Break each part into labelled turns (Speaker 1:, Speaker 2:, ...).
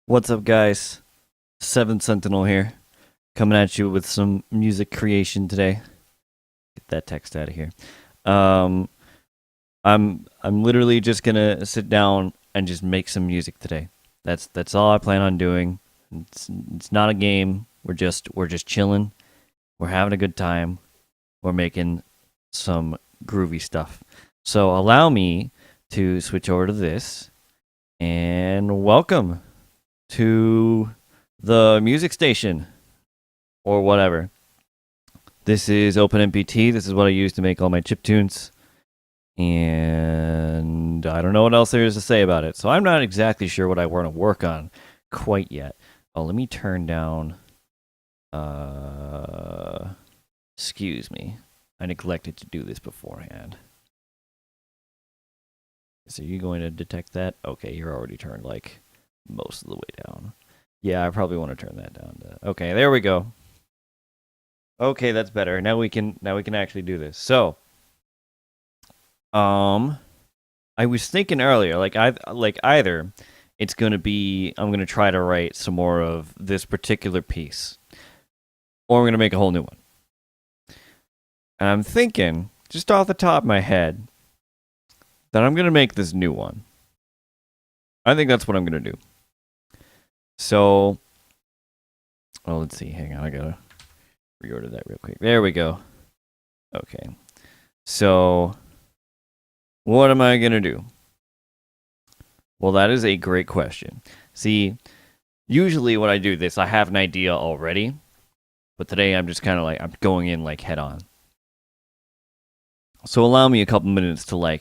Speaker 1: What's up, guys? Seventh Sentinel here, coming at you with some music creation today. Get that text out of here. Um, I'm literally just gonna sit down and just make some music today. That's all I plan on doing. It's not a game. We're just chilling. We're having a good time. We're making some groovy stuff. So allow me to switch over to this and welcome to the music station or whatever. This is OpenMPT. This is what I use to make all my chip tunes. And I don't know what else there is to say about it. So I'm not exactly sure what I want to work on quite yet. Oh, let me turn down. Excuse me. I neglected to do this beforehand. So you going to detect that? Okay, you're already turned like most of the way down. Yeah, I probably want to turn that down. Okay, there we go. Okay, that's better. Now we can actually do this. So, I was thinking earlier, either it's gonna be I'm gonna try to write some more of this particular piece, or I'm gonna make a whole new one. And I'm thinking, just off the top of my head, that I'm gonna make this new one. I think that's what I'm gonna do. So, let's see. Hang on, I gotta reorder that real quick. There we go. Okay. So, what am I gonna do? Well, that is a great question. See, usually when I do this, I have an idea already, but today I'm just kind of like I'm going in like head on. So allow me a couple minutes to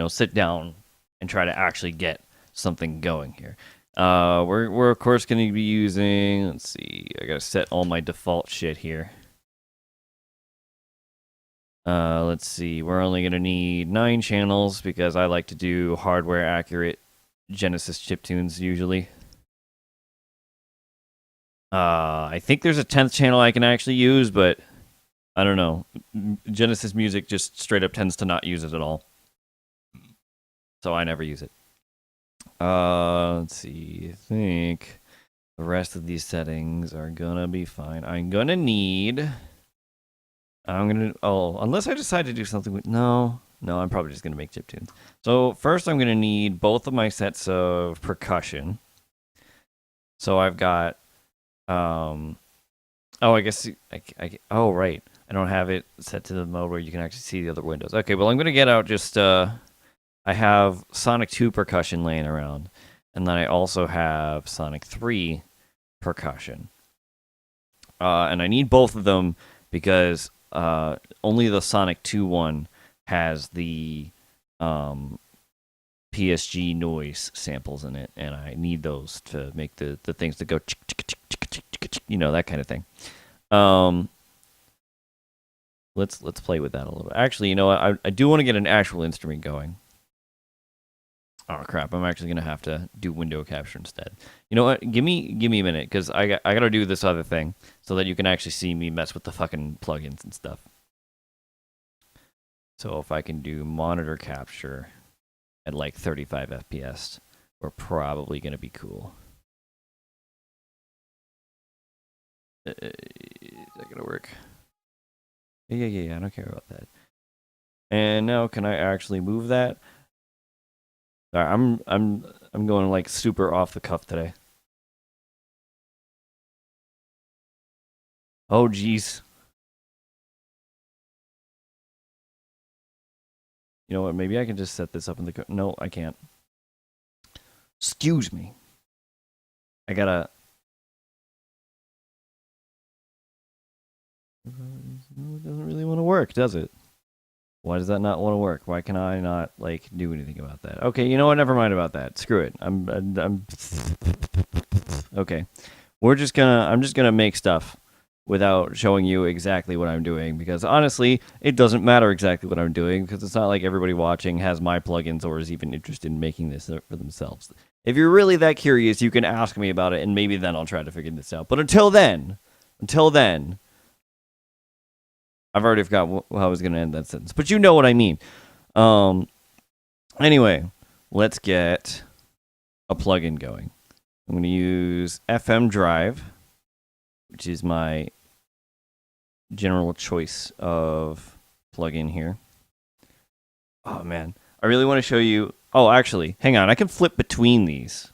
Speaker 1: sit down and try to actually get something going here. We're of course going to be using, let's see, I gotta set all my default shit here. Let's see, we're only going to need 9 channels because I like to do hardware accurate Genesis chiptunes usually. I think there's a 10th channel I can actually use, but I don't know. Genesis music just straight up tends to not use it at all. So I never use it. Let's see. I think the rest of these settings are gonna be fine. Unless I decide to do something with, no, I'm probably just gonna make chiptunes. So first I'm gonna need both of my sets of percussion. So I've got, I guess, oh, right. I don't have it set to the mode where you can actually see the other windows. Okay, well, I'm gonna get out just, I have Sonic 2 percussion laying around, and then I also have Sonic 3 percussion. And I need both of them because only the Sonic 2 one has the PSG noise samples in it, and I need those to make the things that go, that kind of thing. Let's play with that a little bit. Actually, you know what? I do want to get an actual instrument going. Oh crap! I'm actually gonna have to do window capture instead. You know what? Give me a minute because I gotta do this other thing so that you can actually see me mess with the fucking plugins and stuff. So if I can do monitor capture at like 35 FPS, we're probably gonna be cool. Is that gonna work? Yeah. I don't care about that. And now, can I actually move that? Sorry, I'm going like super off the cuff today. Oh geez. You know what? Maybe I can just set this up in the. No, I can't. Excuse me. I gotta. It doesn't really want to work, does it? Why does that not want to work? Why can I not do anything about that? Okay, you know what? Never mind about that. Screw it. I'm okay. I'm just gonna make stuff without showing you exactly what I'm doing because honestly, it doesn't matter exactly what I'm doing because it's not like everybody watching has my plugins or is even interested in making this for themselves. If you're really that curious, you can ask me about it and maybe then I'll try to figure this out. But until then, I've already forgot how I was going to end that sentence, but you know what I mean. Anyway, let's get a plugin going. I'm going to use FM drive, which is my general choice of plugin here. Oh, man. I really want to show you. Oh, actually, hang on. I can flip between these.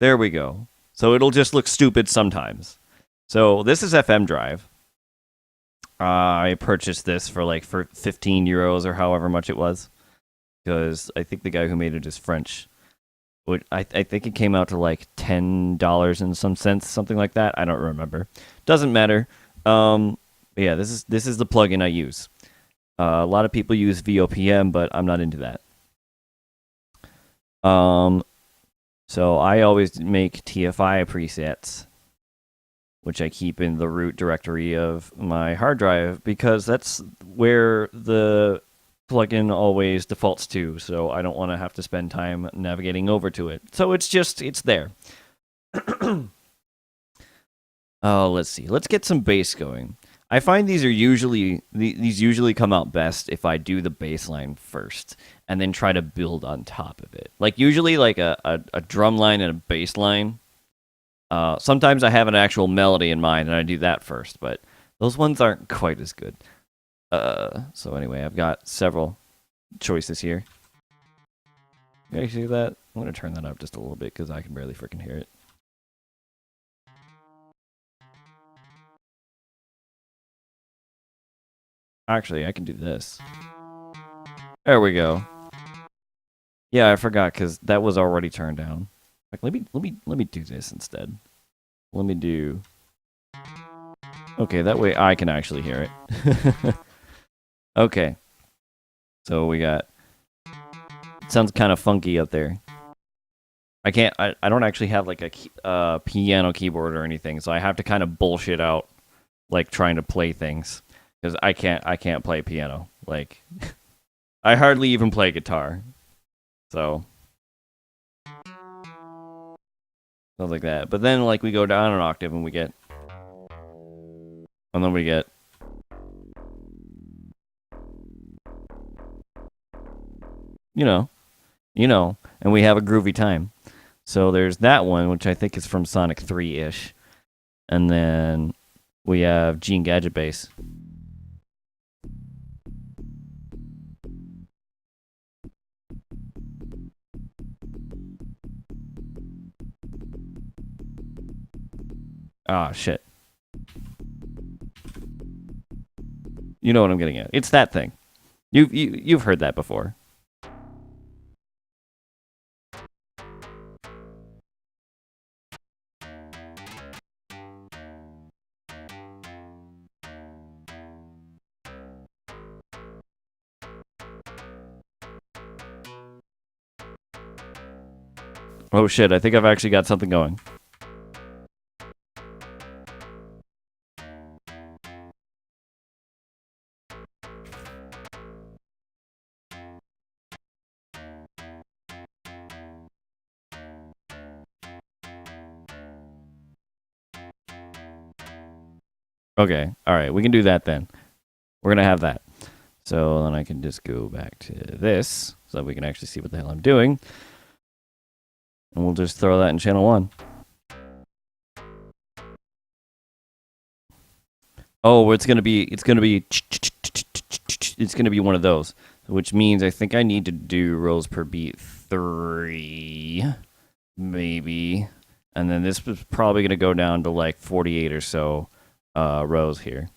Speaker 1: There we go. So it'll just look stupid sometimes. So this is FM drive. I purchased this for 15 euros or however much it was, because I think the guy who made it is French. I think it came out to like $10 and some cents, something like that. I don't remember. Doesn't matter. Yeah, this is the plugin I use. A lot of people use VOPM, but I'm not into that. So I always make TFI presets, which I keep in the root directory of my hard drive, because that's where the plugin always defaults to, so I don't want to have to spend time navigating over to it. So it's there. Oh, let's see. Let's get some bass going. I find these usually come out best if I do the bass line first and then try to build on top of it. Like usually like a drum line and a bass line. Sometimes I have an actual melody in mind and I do that first, but those ones aren't quite as good. So anyway, I've got several choices here. You guys see that? I'm going to turn that up just a little bit because I can barely freaking hear it. Actually, I can do this. There we go. Yeah, I forgot because that was already turned down. Like, let me do this instead. Let me do. Okay, that way I can actually hear it. Okay. So we got. It sounds kind of funky up there. I don't actually have like a piano keyboard or anything, so I have to kind of bullshit out, like trying to play things, because I can't play piano. Like, I hardly even play guitar. So. Something like that. But then, like, we go down an octave and we get. And then we get. You know, and we have a groovy time. So there's that one, which I think is from Sonic 3-ish. And then we have Gene Gadget Bass. Ah, shit. You know what I'm getting at. It's that thing. You've heard that before. Oh shit, I think I've actually got something going. Okay, alright, we can do that then. We're gonna have that. So then I can just go back to this, so that we can actually see what the hell I'm doing. And we'll just throw that in channel 1. Oh, it's gonna be one of those, which means I think I need to do rows per beat 3, maybe, and then this is probably gonna go down to like 48 or so rows here.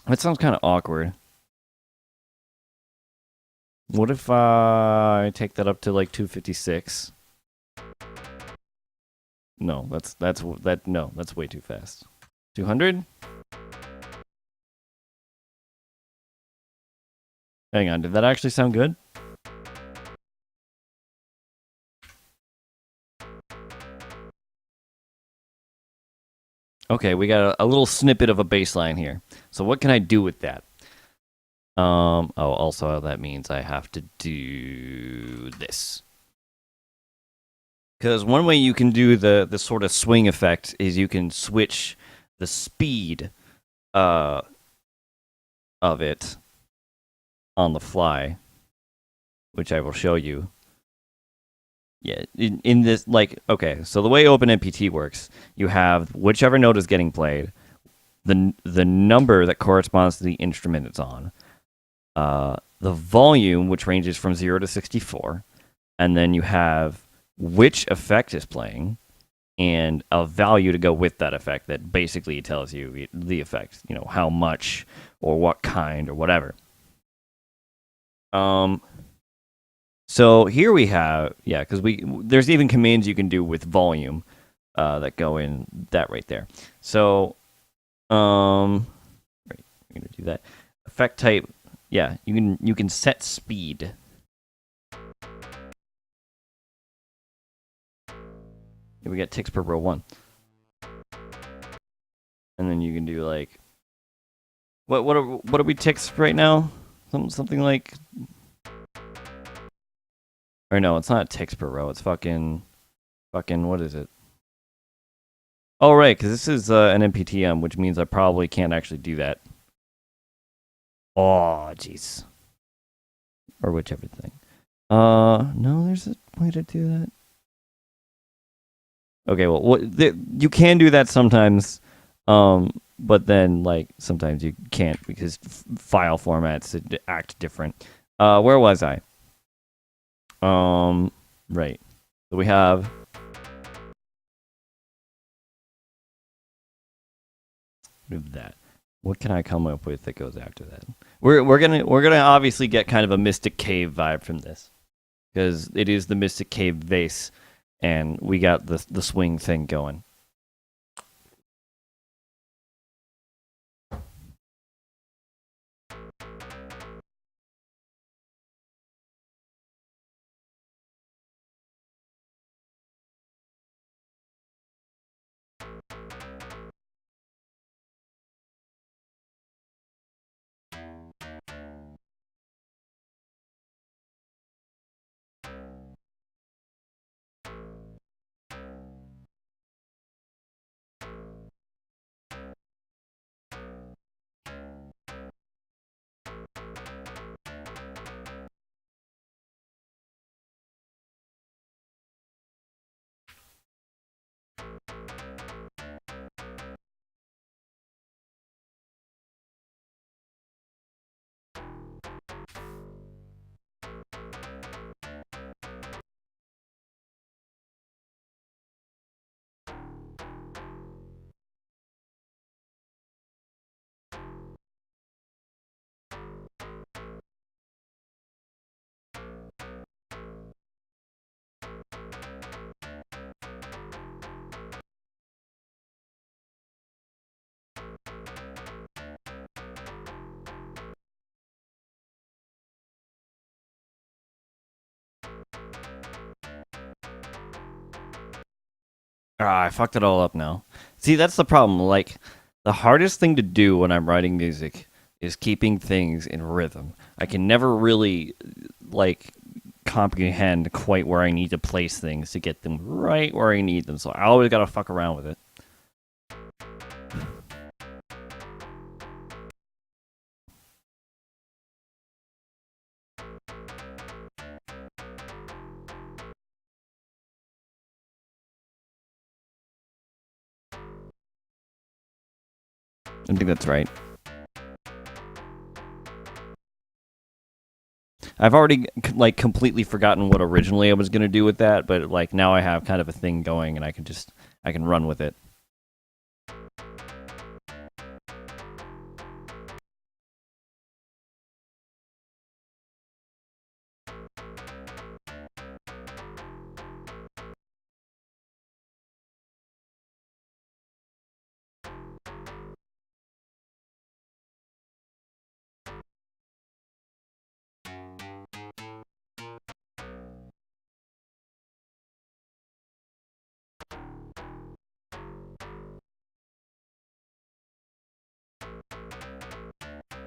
Speaker 1: That sounds kind of awkward. What if I take that up to like 256? No, that's way too fast. 200? Hang on, did that actually sound good? Okay, we got a little snippet of a baseline here. So what can I do with that? Oh, also that means I have to do this. Because one way you can do the sort of swing effect is you can switch the speed of it on the fly, which I will show you. Yeah, in this, like, okay, so the way OpenMPT works, you have whichever note is getting played, the number that corresponds to the instrument it's on, the volume, which ranges from 0 to 64, and then you have which effect is playing, and a value to go with that effect that basically tells you the effect, you know, how much or what kind or whatever. So here we have, yeah, because there's even commands you can do with volume that go in that right there. So, right, I'm gonna do that. Effect type, yeah, you can set speed. Here we get ticks per row 1, and then you can do like what are we ticks right now? Something like, or no, it's not ticks per row. It's fucking what is it? Oh right, because this is an MPTM, which means I probably can't actually do that. Oh jeez, or whichever thing. No, there's a way to do that. Okay, well, you can do that sometimes, but then like sometimes you can't because file formats act different. Where was I? Right. So we have that. What can I come up with that goes after that? We're gonna obviously get kind of a Mystic Cave vibe from this because it is the Mystic Cave vase, and we got the swing thing going. Ah, I fucked it all up now. See, that's the problem. Like, the hardest thing to do when I'm writing music is keeping things in rhythm. I can never really, like, comprehend quite where I need to place things to get them right where I need them. So I always gotta fuck around with it. I think that's right. I've already like completely forgotten what originally I was gonna do with that, but like now I have kind of a thing going, and I can run with it.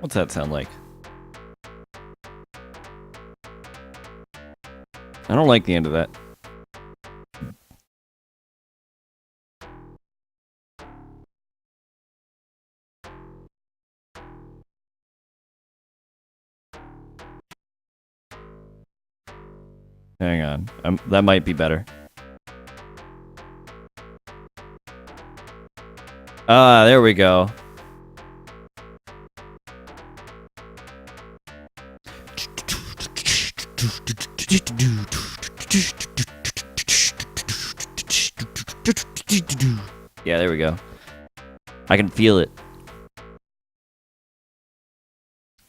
Speaker 1: What's that sound like? I don't like the end of that. Hang on. That might be better. Ah, there we go. Yeah, there we go. I can feel it.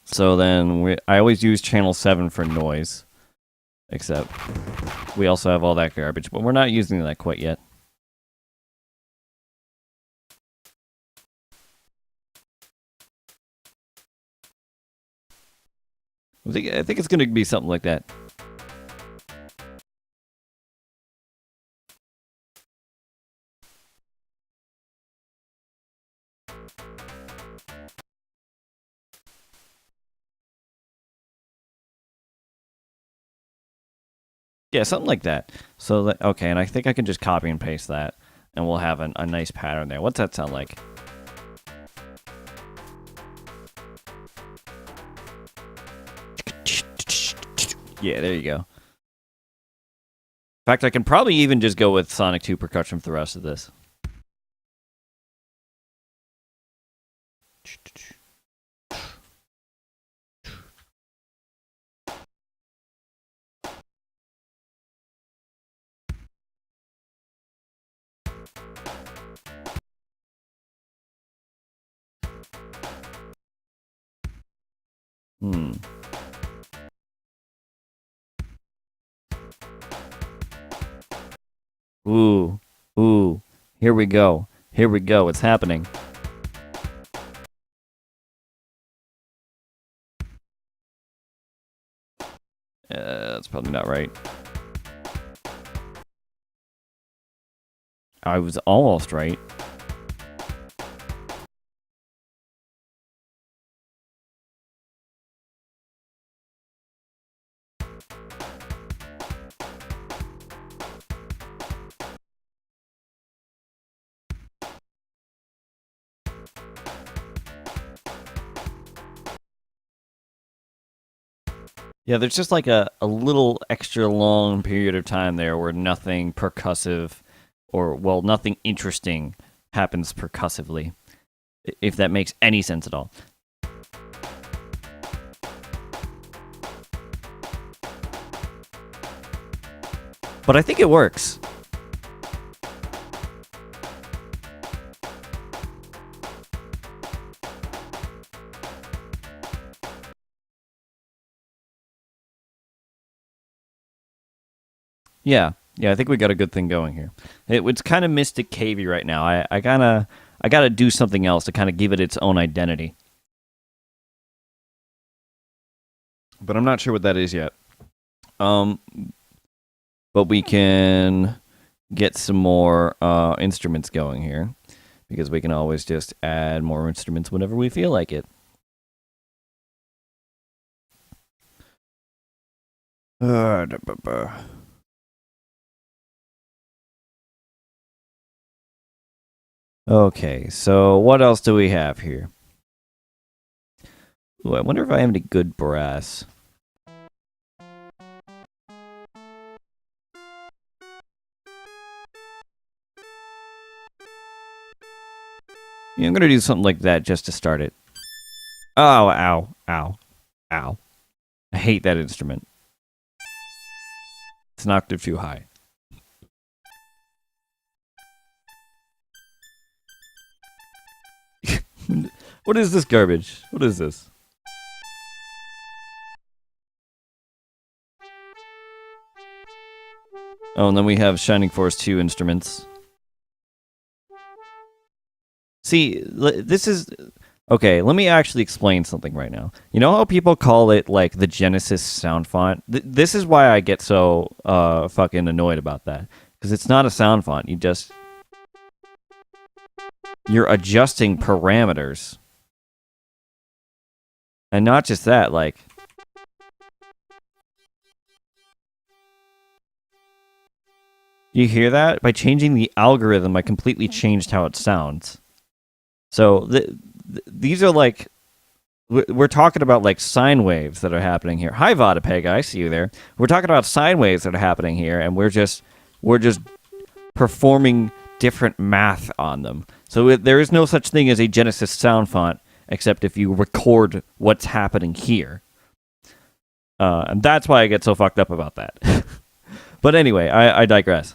Speaker 1: So then I always use channel 7 for noise. Except we also have all that garbage, but we're not using that quite yet. I think it's going to be something like that. Yeah, something like that. So, okay, and I think I can just copy and paste that, and we'll have a nice pattern there. What's that sound like? Yeah, there you go. In fact, I can probably even just go with Sonic 2 percussion for the rest of this. Ooh, ooh, here we go. Here we go. It's happening. That's probably not right. I was almost right. Yeah, there's just like a little extra long period of time there where nothing percussive or, well, nothing interesting happens percussively, if that makes any sense at all. But I think it works. Yeah, I think we got a good thing going here. It's kind of Mystic Cavey right now. I gotta do something else to kind of give it its own identity. But I'm not sure what that is yet. But we can get some more instruments going here, because we can always just add more instruments whenever we feel like it. Okay, so what else do we have here? Ooh, I wonder if I have any good brass. Yeah, I'm gonna do something like that just to start it. Oh, ow, ow, ow. I hate that instrument. It's an octave too high. What is this garbage? What is this? Oh, and then we have Shining Force 2 instruments. See, this is... Okay, let me actually explain something right now. You know how people call it, like, the Genesis sound font? This is why I get so fucking annoyed about that. Because it's not a sound font. You're adjusting parameters. And not just that, like, you hear that? By changing the algorithm, I completely changed how it sounds. So these are like, we're talking about like sine waves that are happening here. Hi, Vodapeg, I see you there. We're talking about sine waves that are happening here, and we're just performing different math on them. So there is no such thing as a Genesis sound font, except if you record what's happening here. And that's why I get so fucked up about that. But anyway, I digress.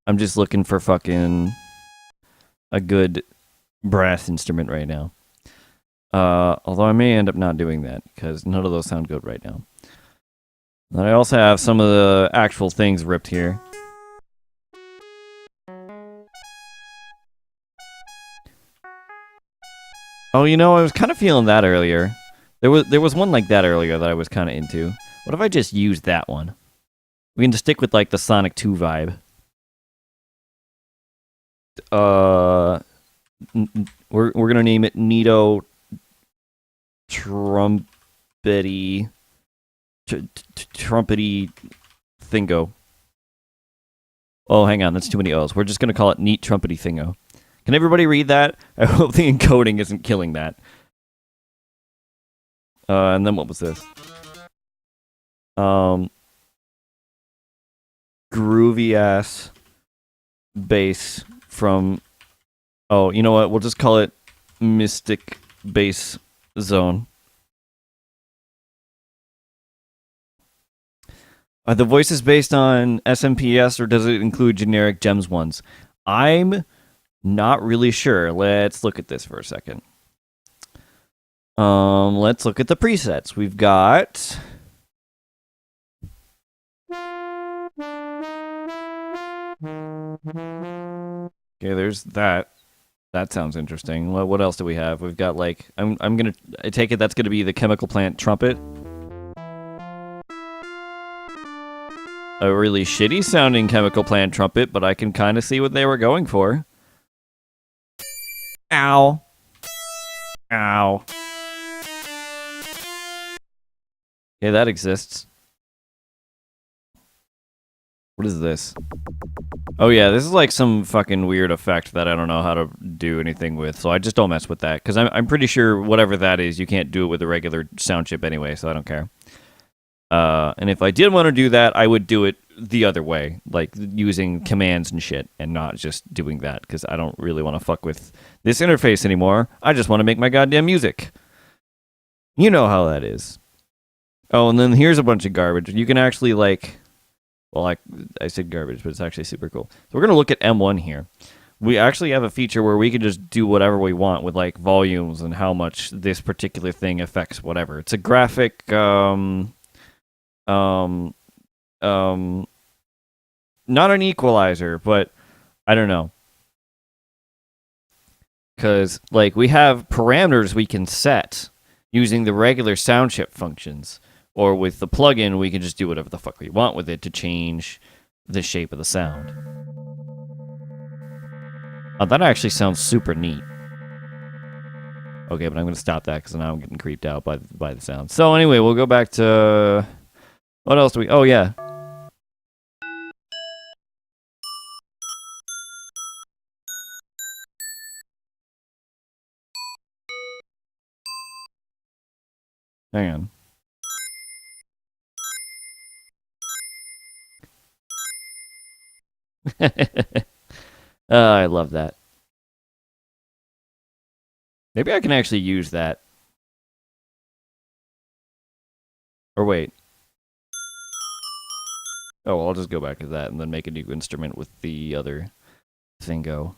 Speaker 1: I'm just looking for fucking a good brass instrument right now. Although I may end up not doing that, because none of those sound good right now. And I also have some of the actual things ripped here. Oh, you know, I was kind of feeling that earlier. There was one like that earlier that I was kind of into. What if I just used that one? We can just stick with like the Sonic 2 vibe. We're gonna name it Nito Trumpety Trumpety Thingo. Oh, hang on, that's too many O's. We're just gonna call it Neat Trumpety Thingo. Can everybody read that? I hope the encoding isn't killing that. And then what was this? Groovy ass bass from. Oh, you know what? We'll just call it Mystic Bass Zone. Are the voices based on SMPS or does it include generic GEMS ones? I'm not really sure. Let's look at this for a second. Let's look at the presets. We've got. Okay, there's that. That sounds interesting. What else do we have? We've got like I take it that's gonna be the chemical plant trumpet. A really shitty sounding chemical plant trumpet, but I can kind of see what they were going for. Ow. Ow. Yeah, that exists. What is this? Oh yeah, this is like some fucking weird effect that I don't know how to do anything with, so I just don't mess with that, because I'm pretty sure whatever that is, you can't do it with a regular sound chip anyway, so I don't care. And if I did want to do that, I would do it the other way, like using commands and shit, and not just doing that, because I don't really want to fuck with this interface anymore. I just want to make my goddamn music. You know how that is. Oh, and then here's a bunch of garbage. You can actually, like... Well, I said garbage, but it's actually super cool. So we're going to look at M1 here. We actually have a feature where we can just do whatever we want with, like, volumes and how much this particular thing affects whatever. It's a graphic... not an equalizer, but I don't know. Because, like, we have parameters we can set using the regular sound chip functions. Or with the plugin, we can just do whatever the fuck we want with it to change the shape of the sound. Oh, that actually sounds super neat. Okay, but I'm going to stop that because now I'm getting creeped out by the sound. So anyway, we'll go back to... What else do we... Oh, yeah. Hang on. I love that. Maybe I can actually use that. Or wait. Oh, well, I'll just go back to that and then make a new instrument with the other thingo.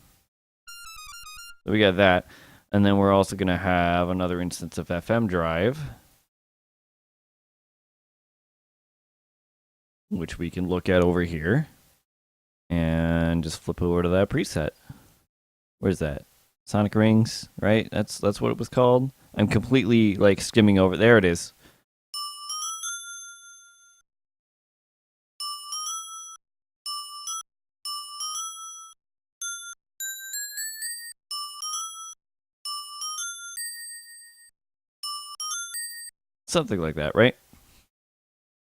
Speaker 1: So we got that. And then we're also going to have another instance of FM drive, which we can look at over here. And just flip over to that preset. Where's that? Sonic Rings, right? That's what it was called. I'm completely like skimming over. There it is. Something like that, right?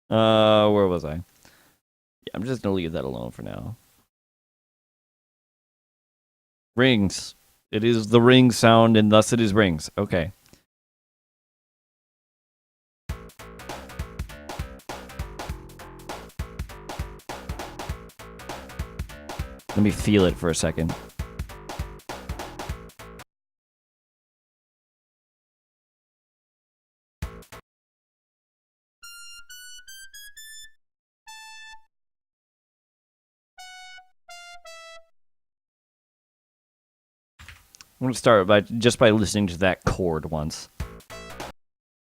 Speaker 1: Where was I? Yeah, I'm just gonna leave that alone for now. Rings. It is the ring sound, and thus it is rings. Okay. Let me feel it for a second. I'm gonna start by listening to that chord once.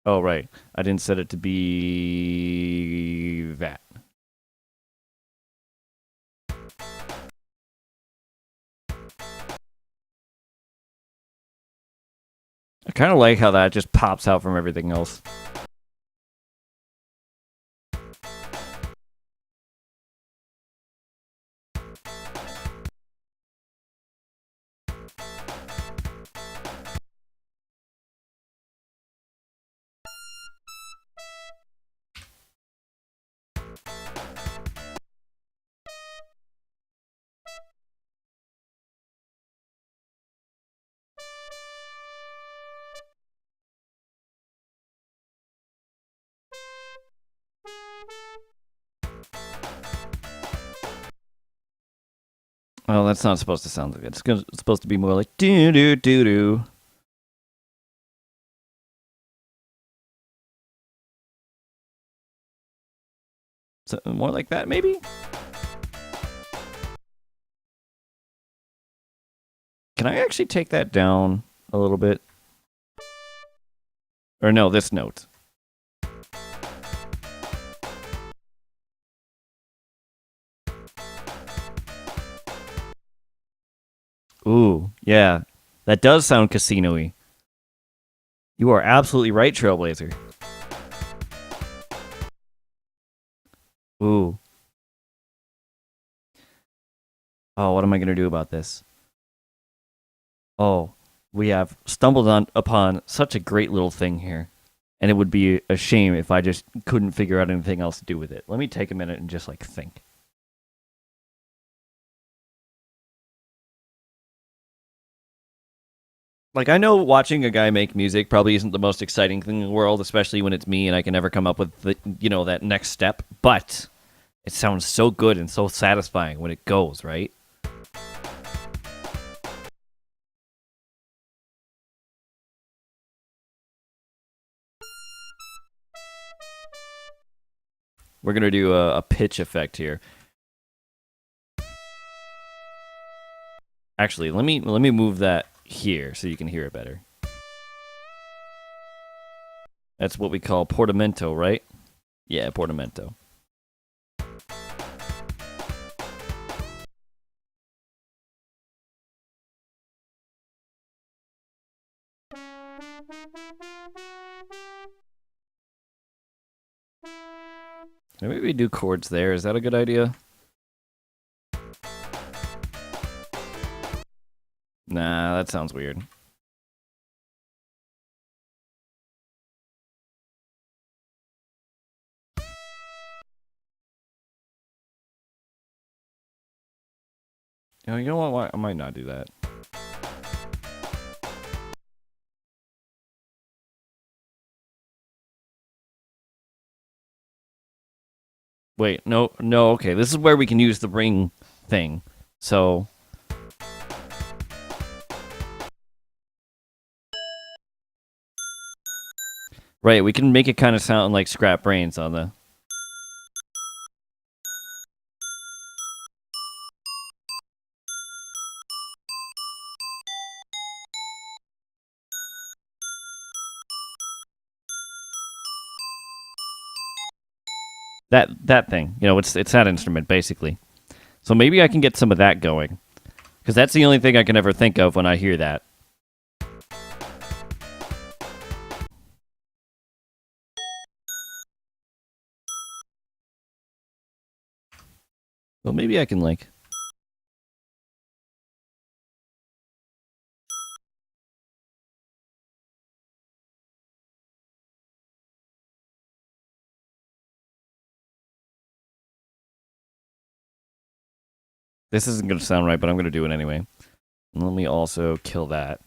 Speaker 1: Oh right, I didn't set it to be that. I kind of like how that just pops out from everything else. Well, that's not supposed to sound like it. It's supposed to be more like do do do do. So more like that, maybe. Can I actually take that down a little bit? Or no, this note. Ooh, yeah. That does sound casino-y. You are absolutely right, Trailblazer. Ooh. Oh, what am I going to do about this? Oh, we have stumbled upon such a great little thing here. And it would be a shame if I just couldn't figure out anything else to do with it. Let me take a minute and just think. I know watching a guy make music probably isn't the most exciting thing in the world, especially when it's me and I can never come up with that next step, but it sounds so good and so satisfying when it goes, right? We're going to do a pitch effect here. Actually, let me move that here so you can hear it better. That's what we call portamento, right? Yeah, portamento. Maybe we do chords there. Is that a good idea? Nah, that sounds weird. You know what? I might not do that. Wait, no, okay. This is where we can use the ring thing. So. Right, we can make it kind of sound like scrap brains on the. That thing. It's that instrument, basically. So maybe I can get some of that going. Because that's the only thing I can ever think of when I hear that. Well, maybe I can, This isn't going to sound right, but I'm going to do it anyway. And let me also kill that.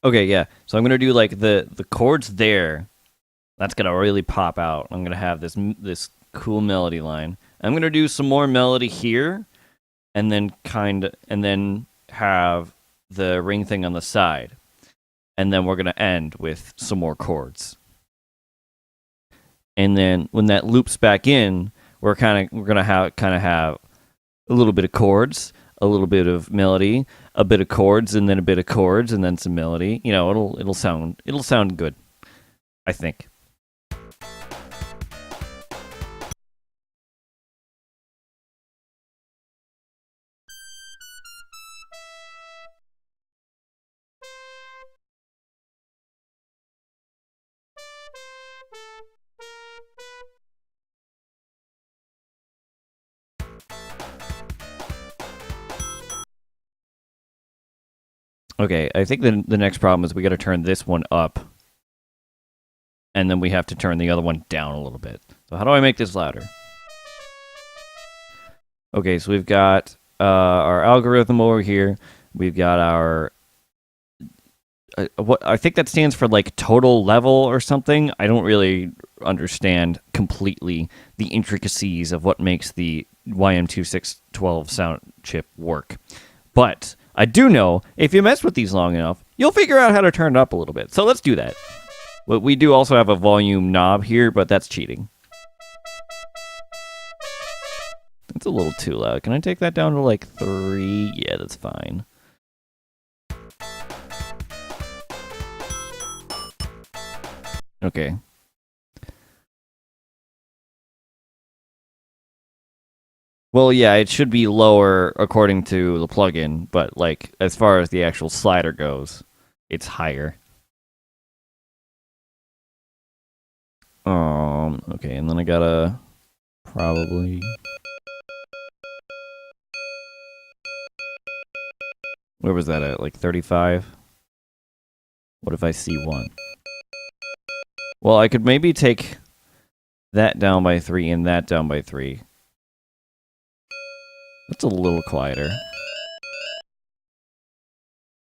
Speaker 1: Okay, yeah. So I'm gonna do like the chords there. That's gonna really pop out. I'm gonna have this cool melody line. I'm gonna do some more melody here, and then have the ring thing on the side, and then we're gonna end with some more chords. And then when that loops back in, we're gonna have a little bit of chords, a little bit of melody, a bit of chords, and then a bit of chords, and then some melody. You know, it'll sound good, I think. Okay, I think the next problem is we got to turn this one up, and then we have to turn the other one down a little bit. So how do I make this louder? Okay, so we've got our algorithm over here. We've got our what I think that stands for like total level or something. I don't really understand completely the intricacies of what makes the YM2612 sound chip work. But I do know if you mess with these long enough, you'll figure out how to turn it up a little bit. So let's do that. But we do also have a volume knob here, but that's cheating. It's a little too loud. Can I take that down to like 3? Yeah, that's fine. Okay. Well, yeah, it should be lower according to the plugin, but like as far as the actual slider goes, it's higher. Okay, and then I gotta probably. Where was that at? Like 35? What if I see 1? Well, I could maybe take that down by 3 and that down by 3. That's a little quieter.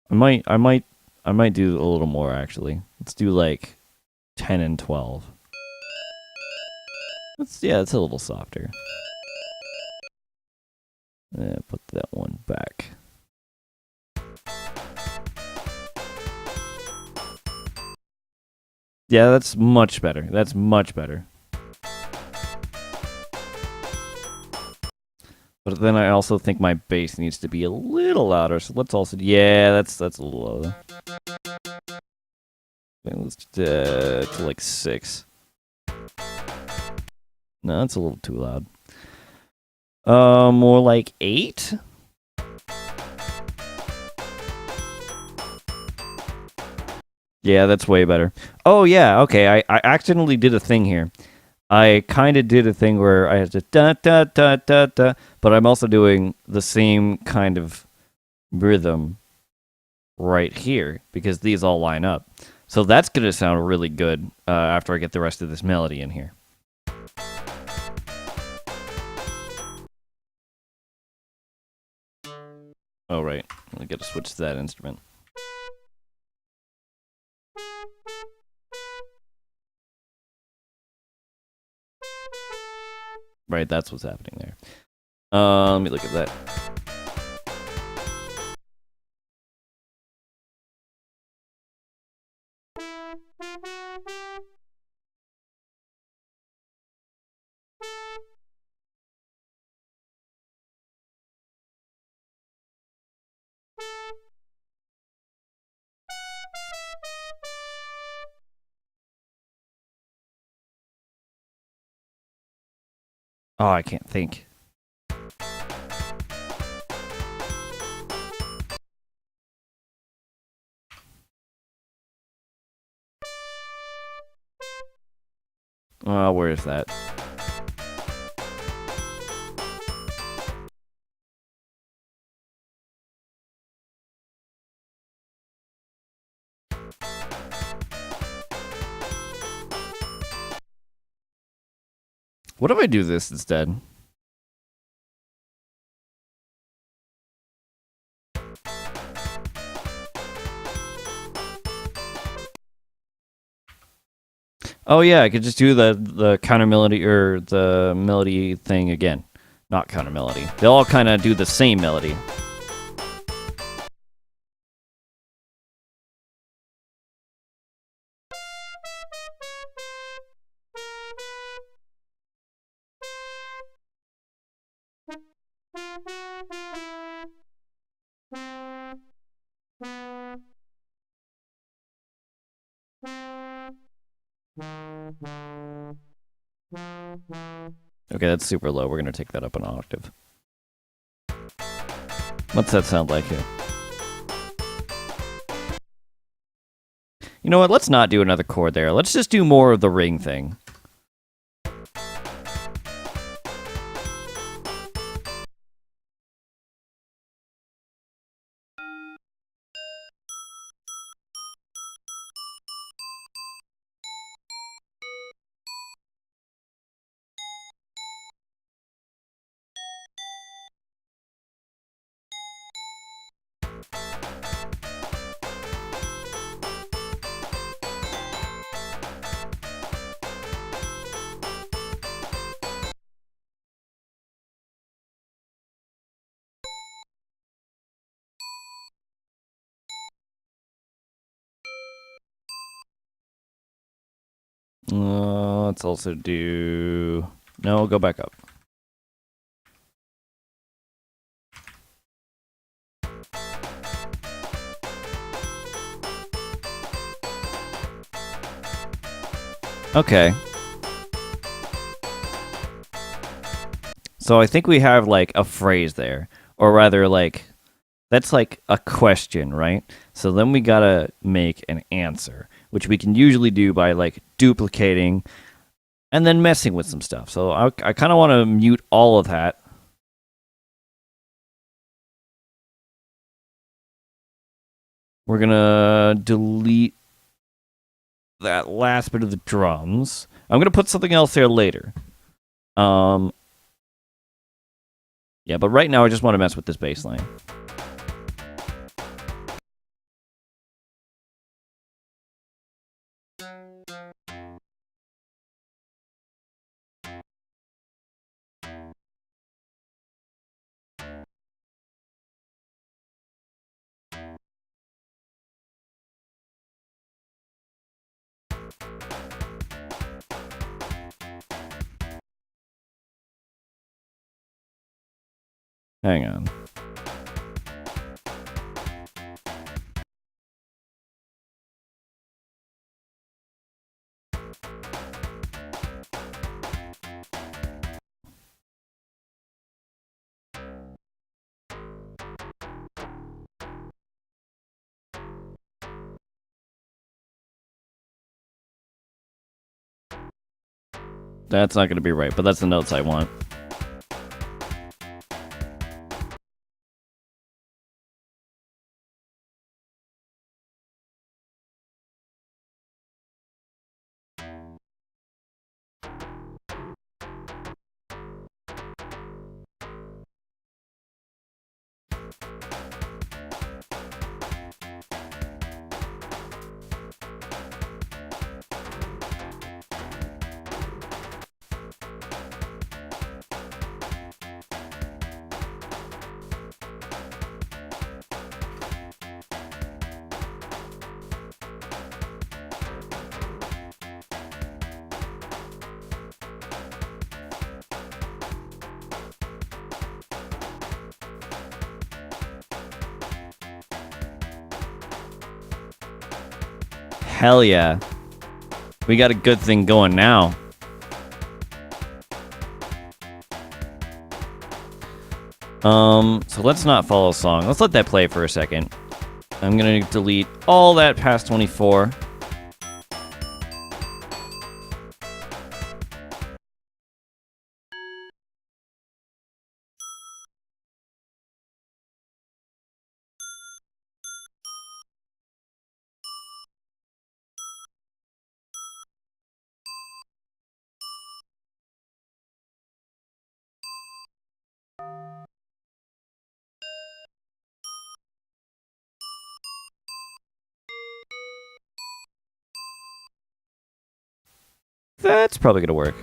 Speaker 1: I might do a little more actually. Let's do like 10 and 12. Yeah, it's a little softer. Put that one back. Yeah, that's much better. That's much better. But then I also think my bass needs to be a little louder. So let's also, yeah, that's a little louder. Okay, let's to like 6. No, that's a little too loud. More like 8. Yeah, that's way better. Oh yeah, okay. I accidentally did a thing here. I kind of did a thing where I had to da da da da da, but I'm also doing the same kind of rhythm right here because these all line up. So that's gonna sound really good after I get the rest of this melody in here. Oh right, I gotta switch to that instrument. Right, that's what's happening there. Let me look at that. Oh, I can't think. Oh, where is that? What if I do this instead? Oh yeah, I could just do the counter melody or the melody thing again. Not counter melody. They all kind of do the same melody. Okay, that's super low. We're going to take that up an octave. What's that sound like here? You know what? Let's not do another chord there. Let's just do more of the ring thing. Let's also do... No, go back up. Okay. So I think we have like a phrase there, or rather like that's like a question, right? So then we gotta make an answer, which we can usually do by like duplicating and then messing with some stuff. So I kind of want to mute all of that. We're gonna delete that last bit of the drums. I'm gonna put something else there later. Yeah, but right now I just want to mess with this bass line. Hang on. That's not going to be right, but that's the notes I want. Hell yeah. We got a good thing going now. So let's not follow song. Let's let that play for a second. I'm gonna delete all that past 24. That's probably gonna work.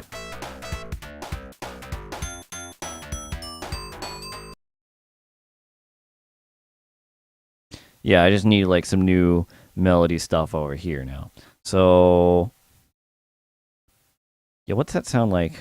Speaker 1: Yeah, I just need like some new melody stuff over here now. So, yeah, what's that sound like?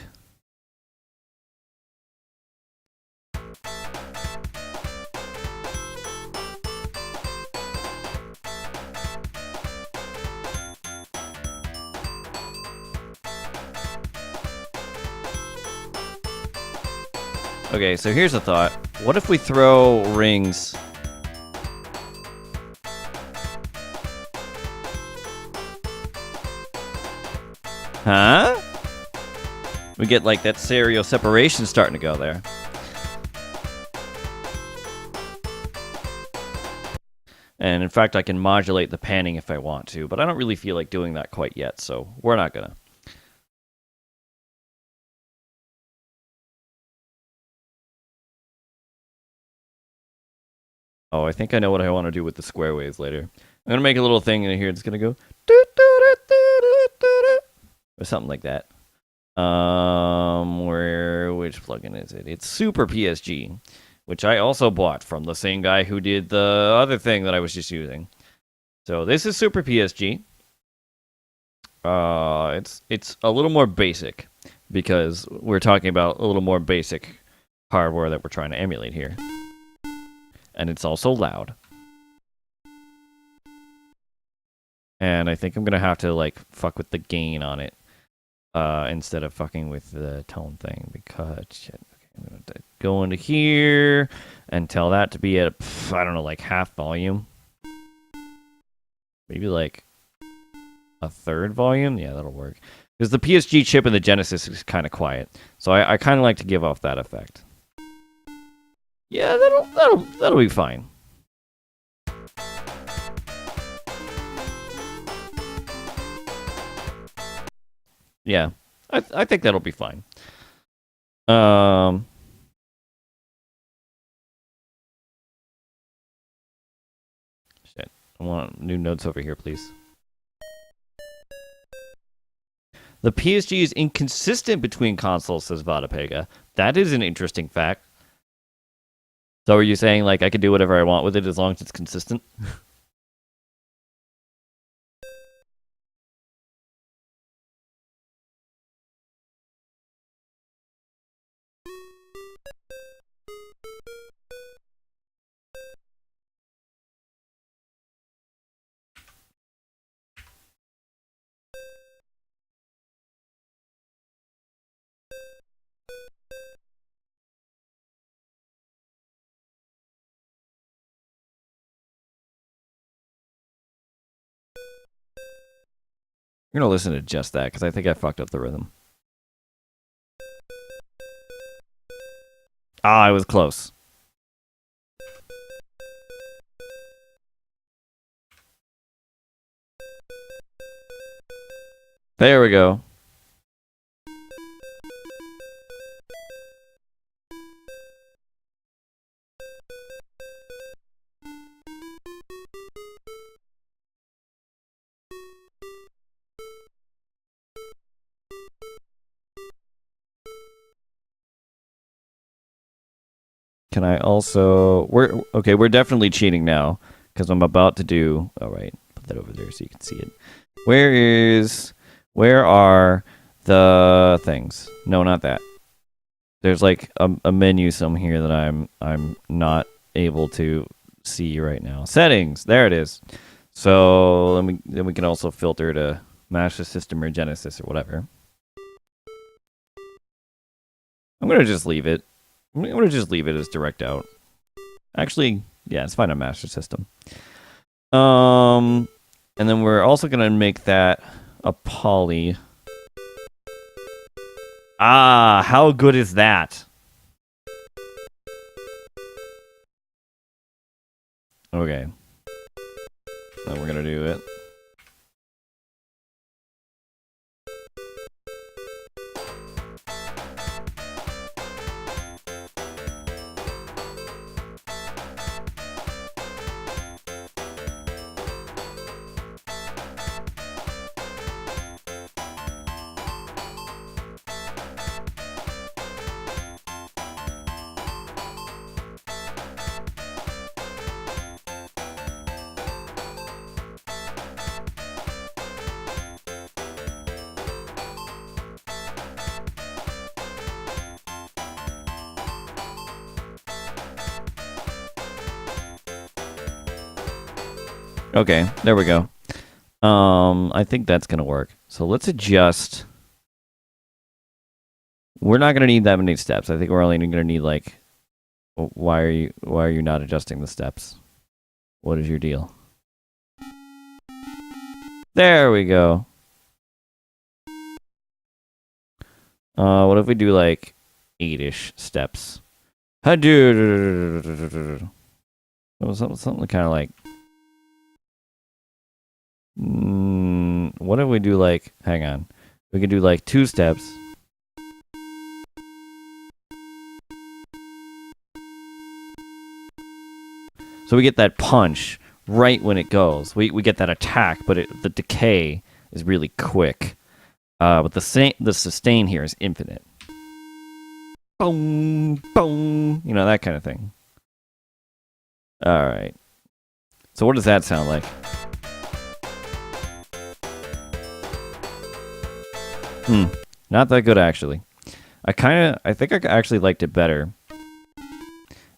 Speaker 1: Okay, so here's a thought. What if we throw rings? Huh? We get like that stereo separation starting to go there. And in fact, I can modulate the panning if I want to, but I don't really feel like doing that quite yet, so we're not gonna. Oh, I think I know what I want to do with the square waves later. I'm gonna make a little thing in here. It's gonna go or something like that. Which plugin is it? It's Super PSG, which I also bought from the same guy who did the other thing that I was just using. So this is Super PSG. It's a little more basic because we're talking about a little more basic hardware that we're trying to emulate here. And it's also loud. And I think I'm gonna have to like fuck with the gain on it instead of fucking with the tone thing because shit. Okay, I'm gonna go into here and tell that to be at I don't know, like half volume, maybe like a third volume. Yeah, that'll work because the PSG chip in the Genesis is kind of quiet, so I kind of like to give off that effect. Yeah, that'll be fine. Yeah, I think that'll be fine. Shit. I want new notes over here, please. The PSG is inconsistent between consoles, says Vodapega. That is an interesting fact. So are you saying like I can do whatever I want with it as long as it's consistent? You're gonna listen to just that because I think I fucked up the rhythm. Ah, I was close. There we go. Can I also... We're definitely cheating now because I'm about to do... All right, put that over there so you can see it. Where are the things? No, not that. There's like a menu some here that I'm not able to see right now. Settings, there it is. So then we can also filter to Master System or Genesis or whatever. I'm gonna just leave it. I'm going to just leave it as direct out. Actually, yeah, it's fine on Master System. And then we're also going to make that a poly. Ah, how good is that? Okay. Then we're going to do it. Okay, there we go. I think that's gonna work. So let's adjust. We're not gonna need that many steps. I think we're only gonna need like. Why are you not adjusting the steps? What is your deal? There we go. What if we do like 8-ish steps? Something kind of like. What if we do like, hang on, we could do like 2 steps. So we get that punch right when it goes. We get that attack, but the decay is really quick. But the sustain here is infinite. Boom, boom, you know, that kind of thing. All right. So what does that sound like? Not that good, actually. I think I actually liked it better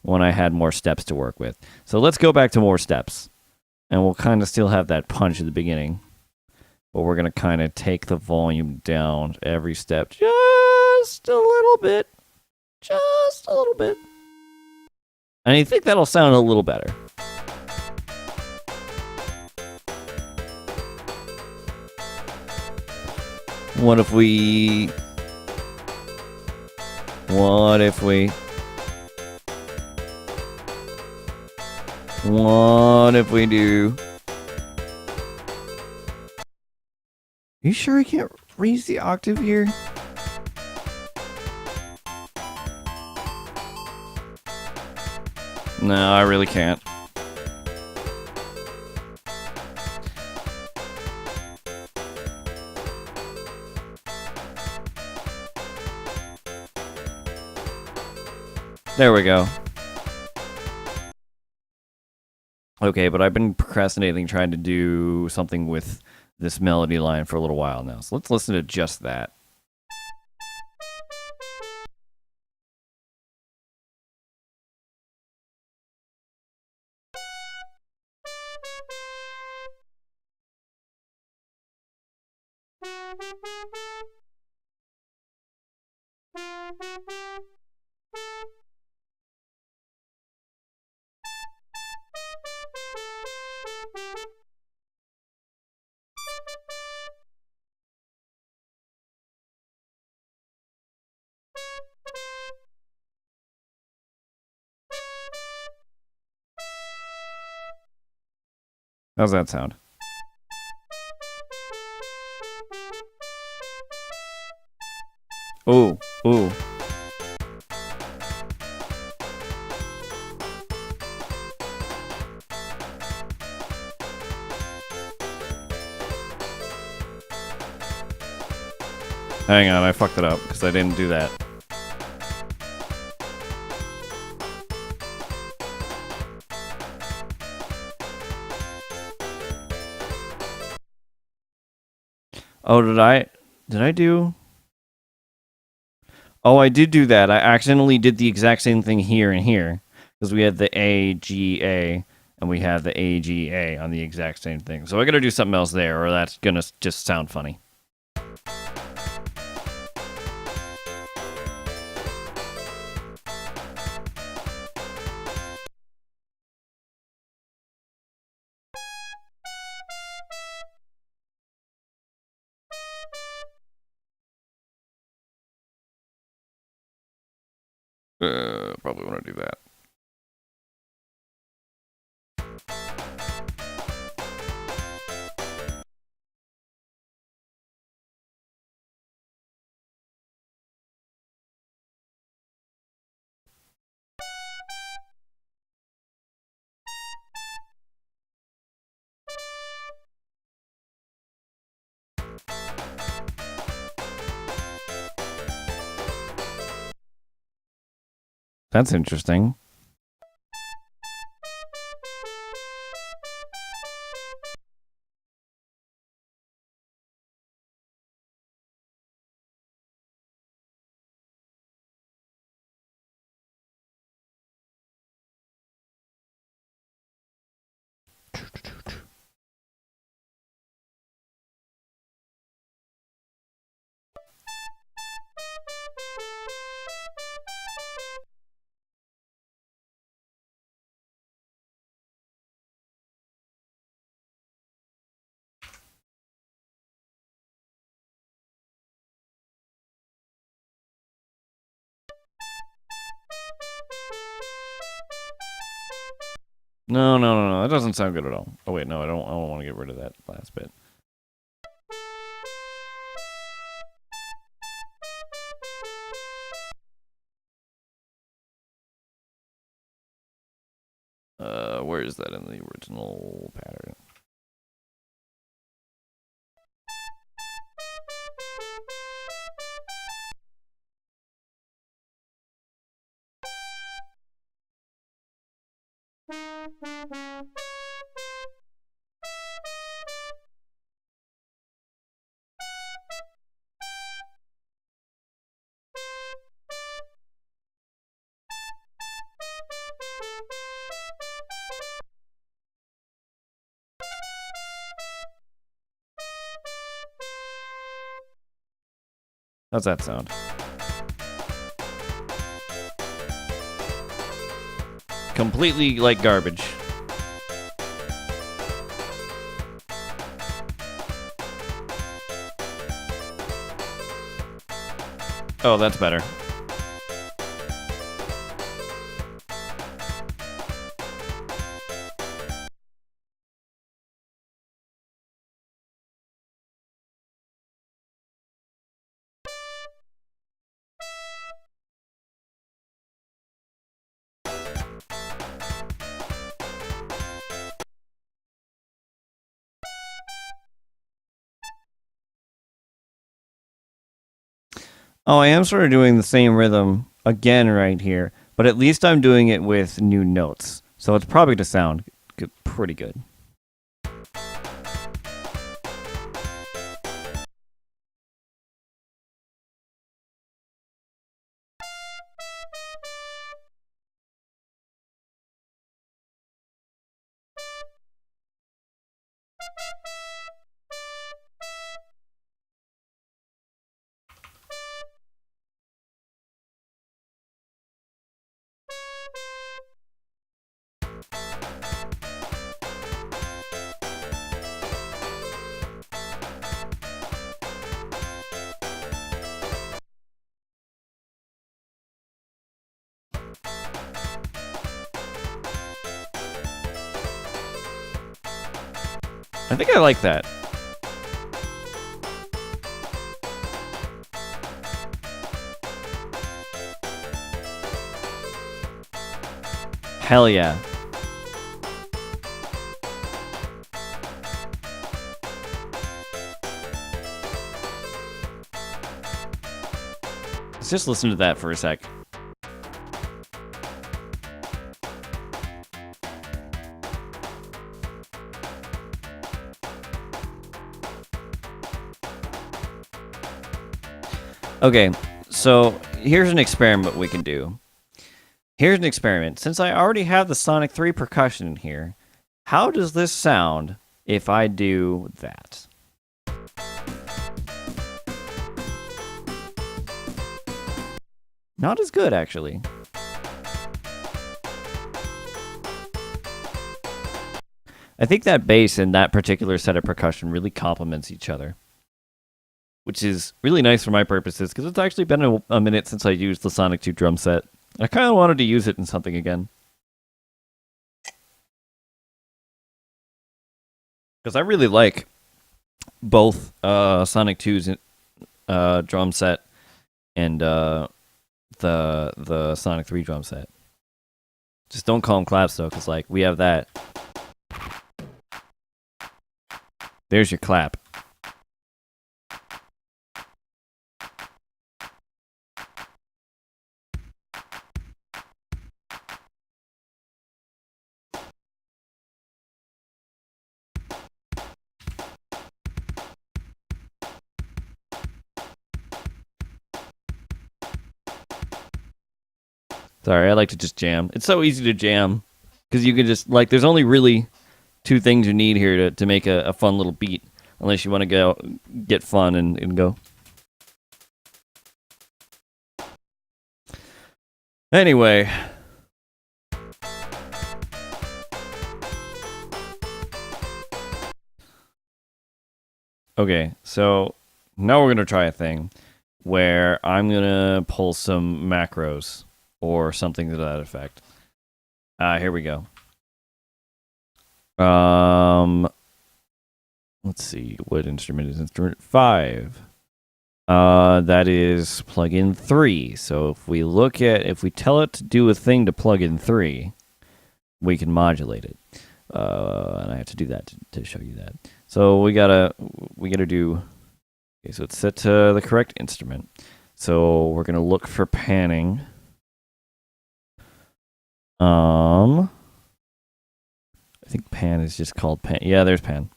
Speaker 1: when I had more steps to work with. So let's go back to more steps. And we'll kind of still have that punch at the beginning. But we're going to kind of take the volume down every step just a little bit. Just a little bit. And I think that'll sound a little better. What if we do? You sure you can't raise the octave here? No, I really can't. There we go. Okay, but I've been procrastinating trying to do something with this melody line for a little while now. So let's listen to just that. How's that sound? Ooh, ooh. Hang on, I fucked it up because I didn't do that. Oh, did I do? Oh, I did do that. I accidentally did the exact same thing here and here because we had the AGA and we had the AGA on the exact same thing. So I got to do something else there or that's going to just sound funny. Probably want to do that. That's interesting. No. That doesn't sound good at all. Oh wait, no, I don't want to get rid of that last bit. Where is that in the original pattern? How's that sound? Completely like garbage. Oh, that's better. Oh, I am sort of doing the same rhythm again right here, but at least I'm doing it with new notes. So it's probably to sound pretty good. I think I like that. Hell yeah. Let's just listen to that for a sec. Okay, so here's an experiment we can do. Here's an experiment. Since I already have the Sonic 3 percussion in here, how does this sound if I do that? Not as good, actually. I think that bass and that particular set of percussion really complements each other, which is really nice for my purposes because it's actually been a minute since I used the Sonic 2 drum set. I kind of wanted to use it in something again. Because I really like both Sonic 2's drum set and the Sonic 3 drum set. Just don't call them claps though, because like we have that. There's your clap. Sorry, I like to just jam. It's so easy to jam because you can just like. There's only really two things you need here to make a fun little beat, unless you want to go get fun and go. Anyway. Okay, so now we're going to try a thing where I'm going to pull some macros or something to that effect. Here we go. Let's see. What instrument is instrument 5? That is plugin 3. So if we tell it to do a thing to plugin 3, we can modulate it. And I have to do that to show you that. So we gotta do. Okay, so it's set to the correct instrument. So we're gonna look for panning. I think pan is just called pan. Yeah, there's pan.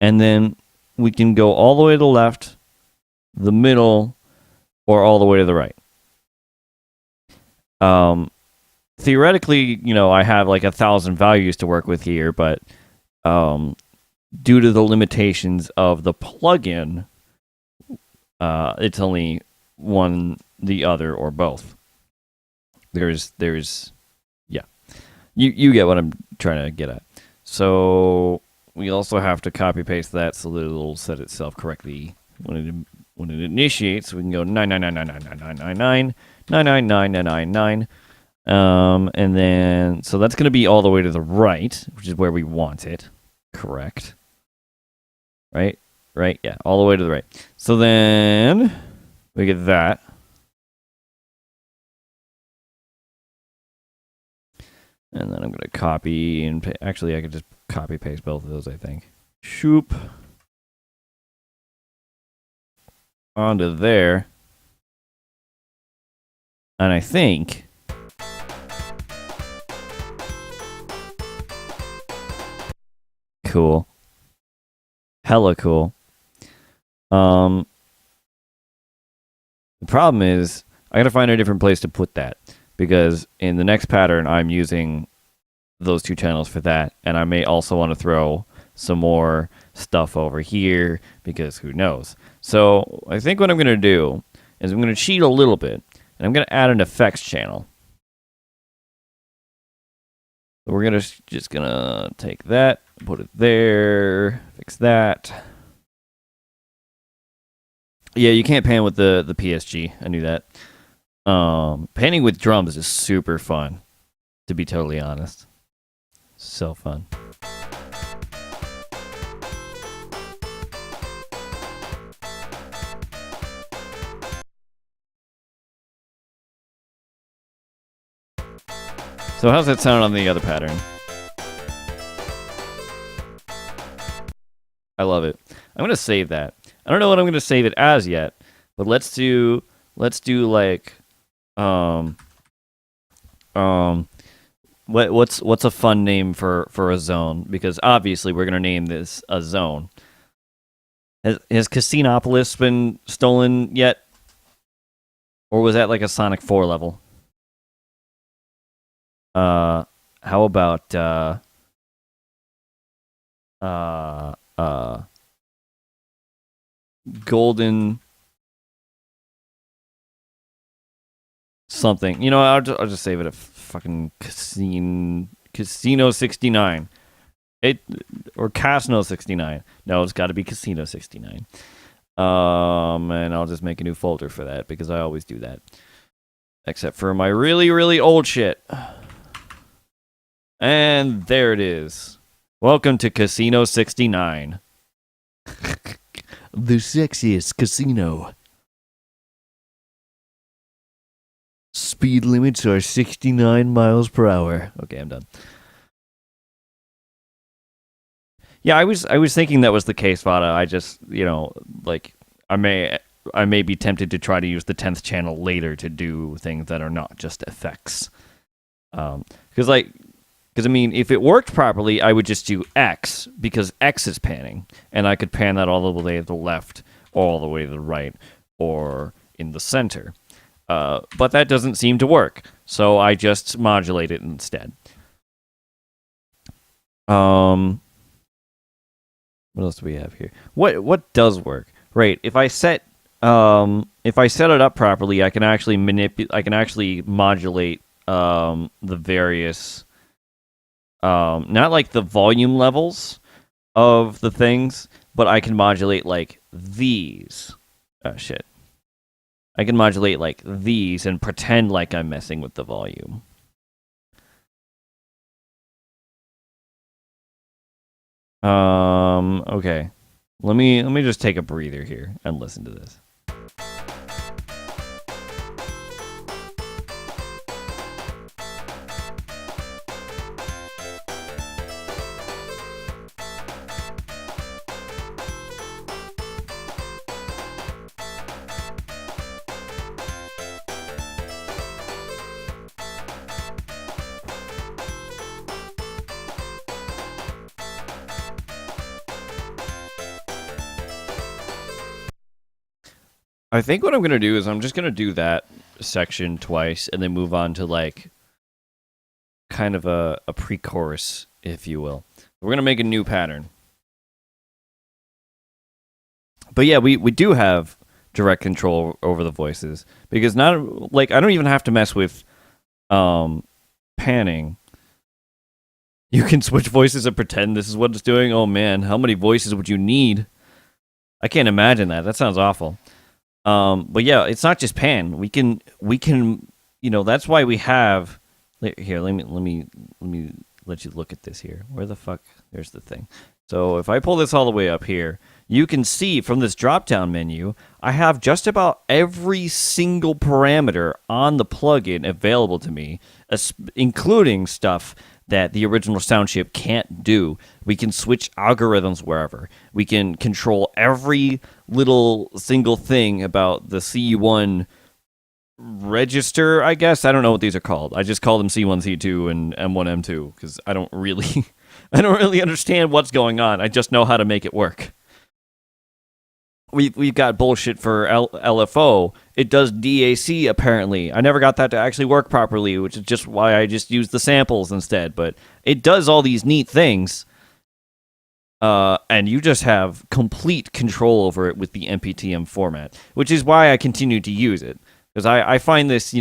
Speaker 1: And then we can go all the way to the left, the middle, or all the way to the right. Theoretically, I have like 1,000 values to work with here, but due to the limitations of the plugin, it's only one, the other, or both. There's yeah. You get what I'm trying to get at. So we also have to copy paste that so that it'll set itself correctly when it initiates. We can go 9999999999999. And then so that's going to be all the way to the right, which is where we want it. Correct. Right? Yeah, all the way to the right. So then we get that. And then I'm going to copy and actually I could just copy paste both of those, I think. Shoop. Onto there. And I think cool. Hella cool. The problem is I gotta find a different place to put that, because in the next pattern I'm using those two channels for that, and I may also want to throw some more stuff over here, because who knows. So I think what I'm gonna do is I'm gonna cheat a little bit, and I'm gonna add an effects channel. So we're just gonna take that, put it there, fix that. Yeah, you can't pan with the PSG. I knew that. Panning with drums is super fun, to be totally honest. So fun. So how's that sound on the other pattern? I love it. I'm gonna save that. I don't know what I'm gonna save it as yet, but let's do like what's a fun name for a zone? Because obviously we're gonna name this a zone. Has Casinopolis been stolen yet? Or was that like a Sonic 4 level? How about golden something. I'll just save it at fucking casino69. Or casino69. No, it's got to be casino69. And I'll just make a new folder for that, because I always do that. Except for my really, really old shit. And there it is. Welcome to Casino 69. The sexiest casino. Speed limits are 69 miles per hour. Okay, I'm done. Yeah, I was thinking that was the case, Vada. I just, like I may be tempted to try to use the 10th channel later to do things that are not just effects. Because I mean, if it worked properly, I would just do X, because X is panning, and I could pan that all the way to the left, all the way to the right, or in the center. But that doesn't seem to work, so I just modulate it instead. What else do we have here? What does work? Right, if I set it up properly, I can actually modulate the various not like the volume levels of the things, but I can modulate like these. Oh shit. I can modulate like these and pretend like I'm messing with the volume. Okay. Let me just take a breather here and listen to this. I think what I'm going to do is I'm just going to do that section twice and then move on to like kind of a pre-chorus, if you will. We're going to make a new pattern. But yeah, we do have direct control over the voices, because not like I don't even have to mess with panning. You can switch voices and pretend this is what it's doing. Oh man, how many voices would you need? I can't imagine that. That sounds awful. But yeah, it's not just pan. We can, that's why we have. Here, let me let you look at this here. Where the fuck? There's the thing. So if I pull this all the way up here, you can see from this drop-down menu, I have just about every single parameter on the plugin available to me, including stuff that the original sound chip can't do. We can switch algorithms wherever. We can control every little single thing about the C1 register, I guess. I don't know what these are called. I just call them C1, C2, and M1, M2, because I don't really understand what's going on. I just know how to make it work. We've got bullshit for LFO. It does DAC, apparently. I never got that to actually work properly, which is just why I just used the samples instead. But it does all these neat things, and you just have complete control over it with the MPTM format, which is why I continue to use it. Because I find this,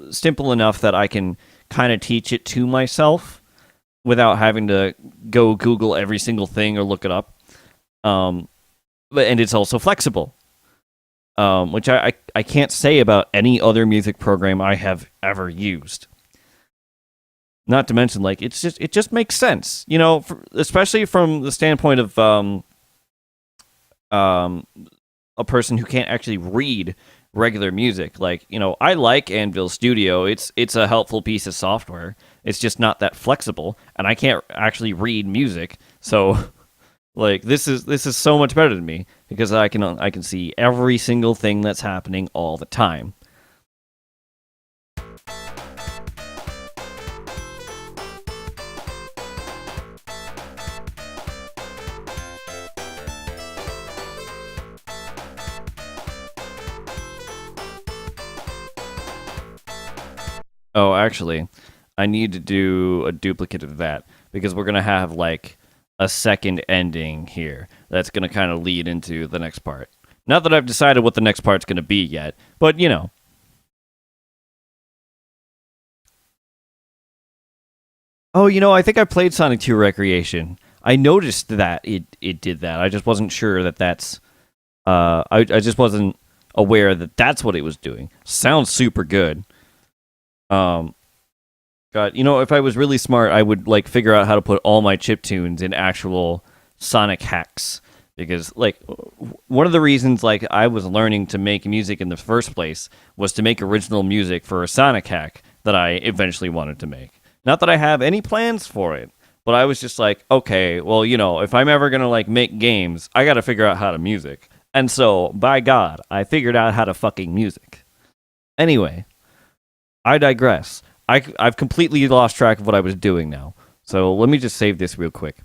Speaker 1: simple enough that I can kind of teach it to myself without having to go Google every single thing or look it up. And it's also flexible, which I can't say about any other music program I have ever used. Not to mention, like, it just makes sense, especially from the standpoint of a person who can't actually read regular music. Like, I like Anvil Studio. It's a helpful piece of software. It's just not that flexible, and I can't actually read music, so. Like, this is so much better than me, because I can see every single thing that's happening all the time. Oh, actually, I need to do a duplicate of that, because we're going to have, like, a second ending here that's going to kind of lead into the next part. Not that I've decided what the next part's going to be yet, but Oh, I think I played Sonic 2 Recreation. I noticed that it did that. I just wasn't sure that that's I just wasn't aware that that's what it was doing. Sounds super good. Um, God, if I was really smart, I would like figure out how to put all my chip tunes in actual Sonic hacks. Because like one of the reasons like I was learning to make music in the first place was to make original music for a Sonic hack that I eventually wanted to make. Not that I have any plans for it, but I was just like, okay, well, if I'm ever gonna like make games, I got to figure out how to music. And so, by God, I figured out how to fucking music. Anyway, I digress. I've completely lost track of what I was doing now. So let me just save this real quick.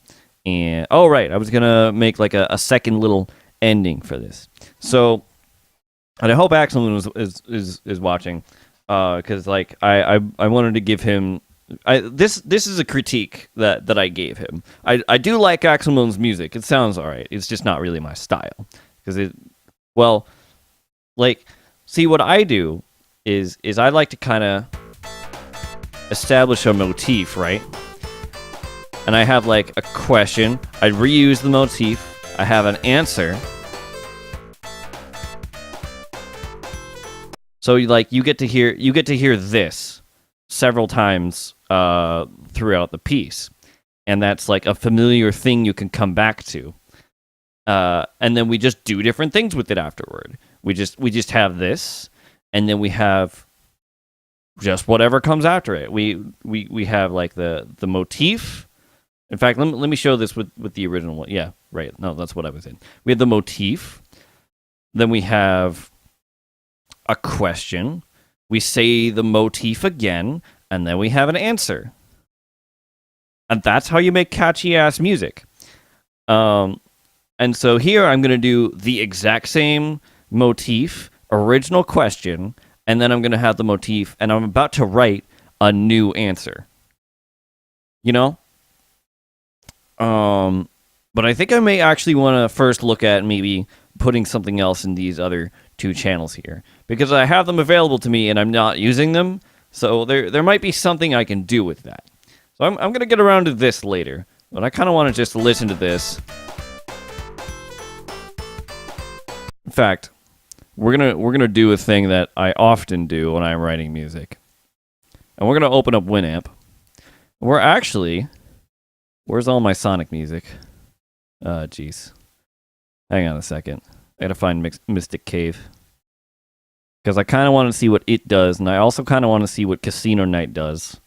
Speaker 1: And right, I was gonna make like a second little ending for this. So, and I hope Axel is watching, because like I wanted to give him. This is a critique that I gave him. I do like Axel Moon's music. It sounds alright. It's just not really my style. Because see what I do is I like to kind of establish a motif, right? And I have like a question. I reuse the motif. I have an answer. So you get to hear this several times throughout the piece, and that's like a familiar thing you can come back to. And then we just do different things with it afterward. We just have this, and then we have just whatever comes after it. We have like the motif. In fact, let me show this with the original one. Yeah, right. No, that's what I was in. We have the motif. Then we have a question. We say the motif again, and then we have an answer. And that's how you make catchy-ass music. And so here I'm going to do the exact same motif, original question, and then I'm going to have the motif, and I'm about to write a new answer. But I think I may actually want to first look at maybe putting something else in these other two channels here, because I have them available to me and I'm not using them, so there might be something I can do with that. So I'm going to get around to this later, but I kind of want to just listen to this. In fact, we're gonna do a thing that I often do when I'm writing music, and we're gonna open up Winamp. Where's all my Sonic music? Jeez. Hang on a second. I gotta find Mystic Cave. Because I kind of want to see what it does, and I also kind of want to see what Casino Night does.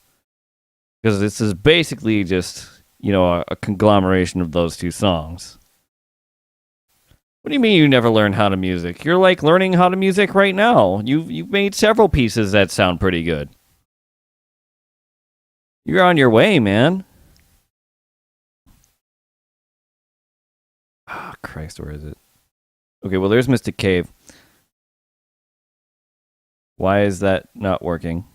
Speaker 1: Because this is basically just, a conglomeration of those two songs. What do you mean you never learned how to music? You're like learning how to music right now. You've made several pieces that sound pretty good. You're on your way, man. Ah, Christ, where is it? Okay, well, there's Mystic Cave. Why is that not working?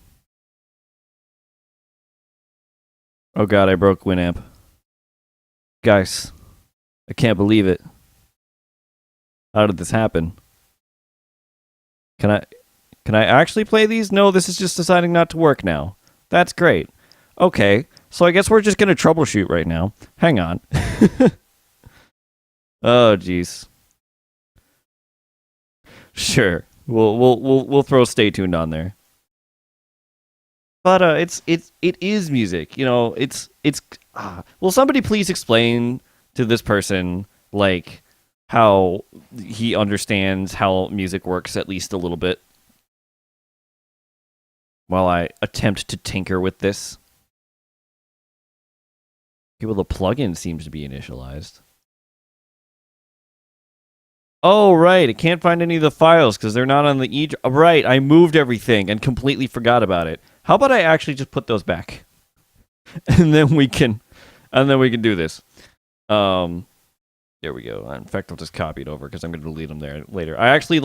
Speaker 1: Oh god, I broke Winamp. Guys, I can't believe it. How did this happen? Can I actually play these? No, this is just deciding not to work now. That's great. Okay, so I guess we're just gonna troubleshoot right now. Hang on. Oh, jeez. Sure, we'll throw stay tuned on there. But it is music, will somebody please explain to this person like how he understands how music works at least a little bit while I attempt to tinker with this. Okay, well, the plugin seems to be initialized. Oh, right. It can't find any of the files because they're not on the E. Right. I moved everything and completely forgot about it. How about I actually just put those back, and then we can do this. There we go. In fact, I'll just copy it over because I'm going to delete them there later. I actually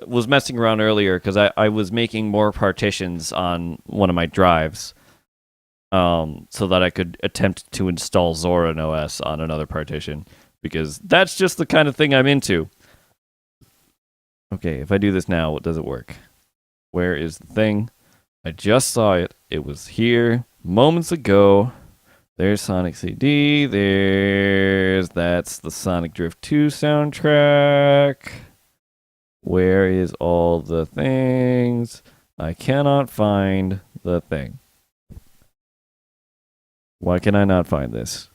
Speaker 1: was messing around earlier because I was making more partitions on one of my drives, so that I could attempt to install Zorin OS on another partition, because that's just the kind of thing I'm into. Okay, if I do this now, does it work? Where is the thing? I just saw it. It was here moments ago. There's Sonic CD. That's the Sonic Drift 2 soundtrack. Where is all the things? I cannot find the thing. Why can I not find this?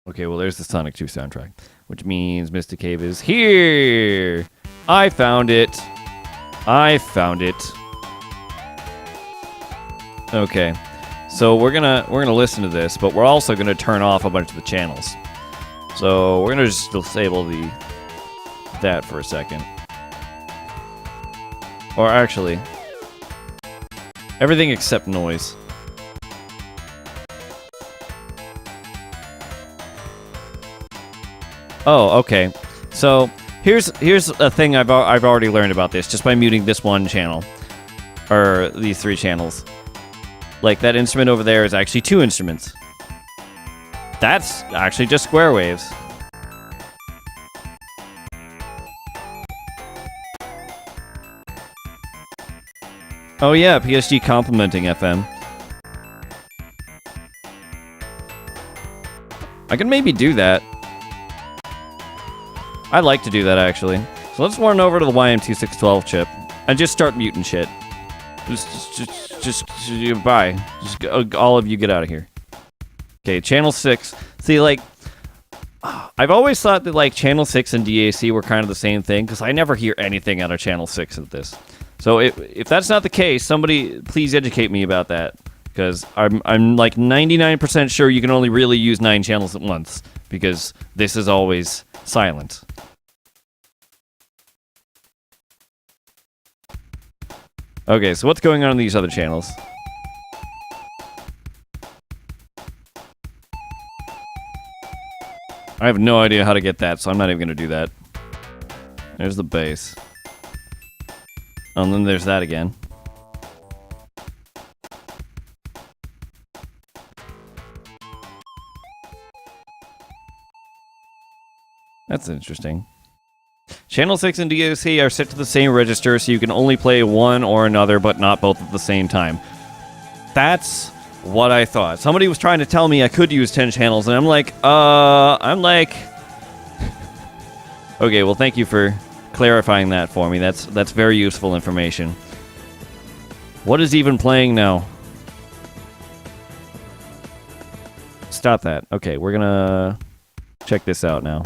Speaker 1: Okay, well, there's the Sonic 2 soundtrack, which means Mystic Cave is here. I found it. I found it. Okay, so we're gonna listen to this, but we're also gonna turn off a bunch of the channels. So we're gonna just disable that for a second. Or actually, everything except noise. Oh, okay. So here's a thing I've already learned about this just by muting this one channel, or these 3 channels. Like, that instrument over there is actually 2 instruments. That's actually just square waves. Oh yeah, PSG complimenting FM. I can maybe do that. I'd like to do that, actually. So let's run over to the YM2612 chip and just start muting shit. Just bye. Just all of you get out of here. Okay, channel 6. See, like, I've always thought that, like, channel 6 and DAC were kind of the same thing, because I never hear anything out of channel 6 of this. So if that's not the case, somebody please educate me about that, because I'm like 99% sure you can only really use 9 channels at once, because this is always silent. Okay, so what's going on in these other channels? I have no idea how to get that, so I'm not even going to do that. There's the bass. And then there's that again. That's interesting. Channel 6 and DAC are set to the same register, so you can only play one or another, but not both at the same time. That's what I thought. Somebody was trying to tell me I could use 10 channels, and I'm like, okay, well, thank you for clarifying that for me. That's very useful information. What is even playing now? Stop that. Okay, we're gonna check this out now.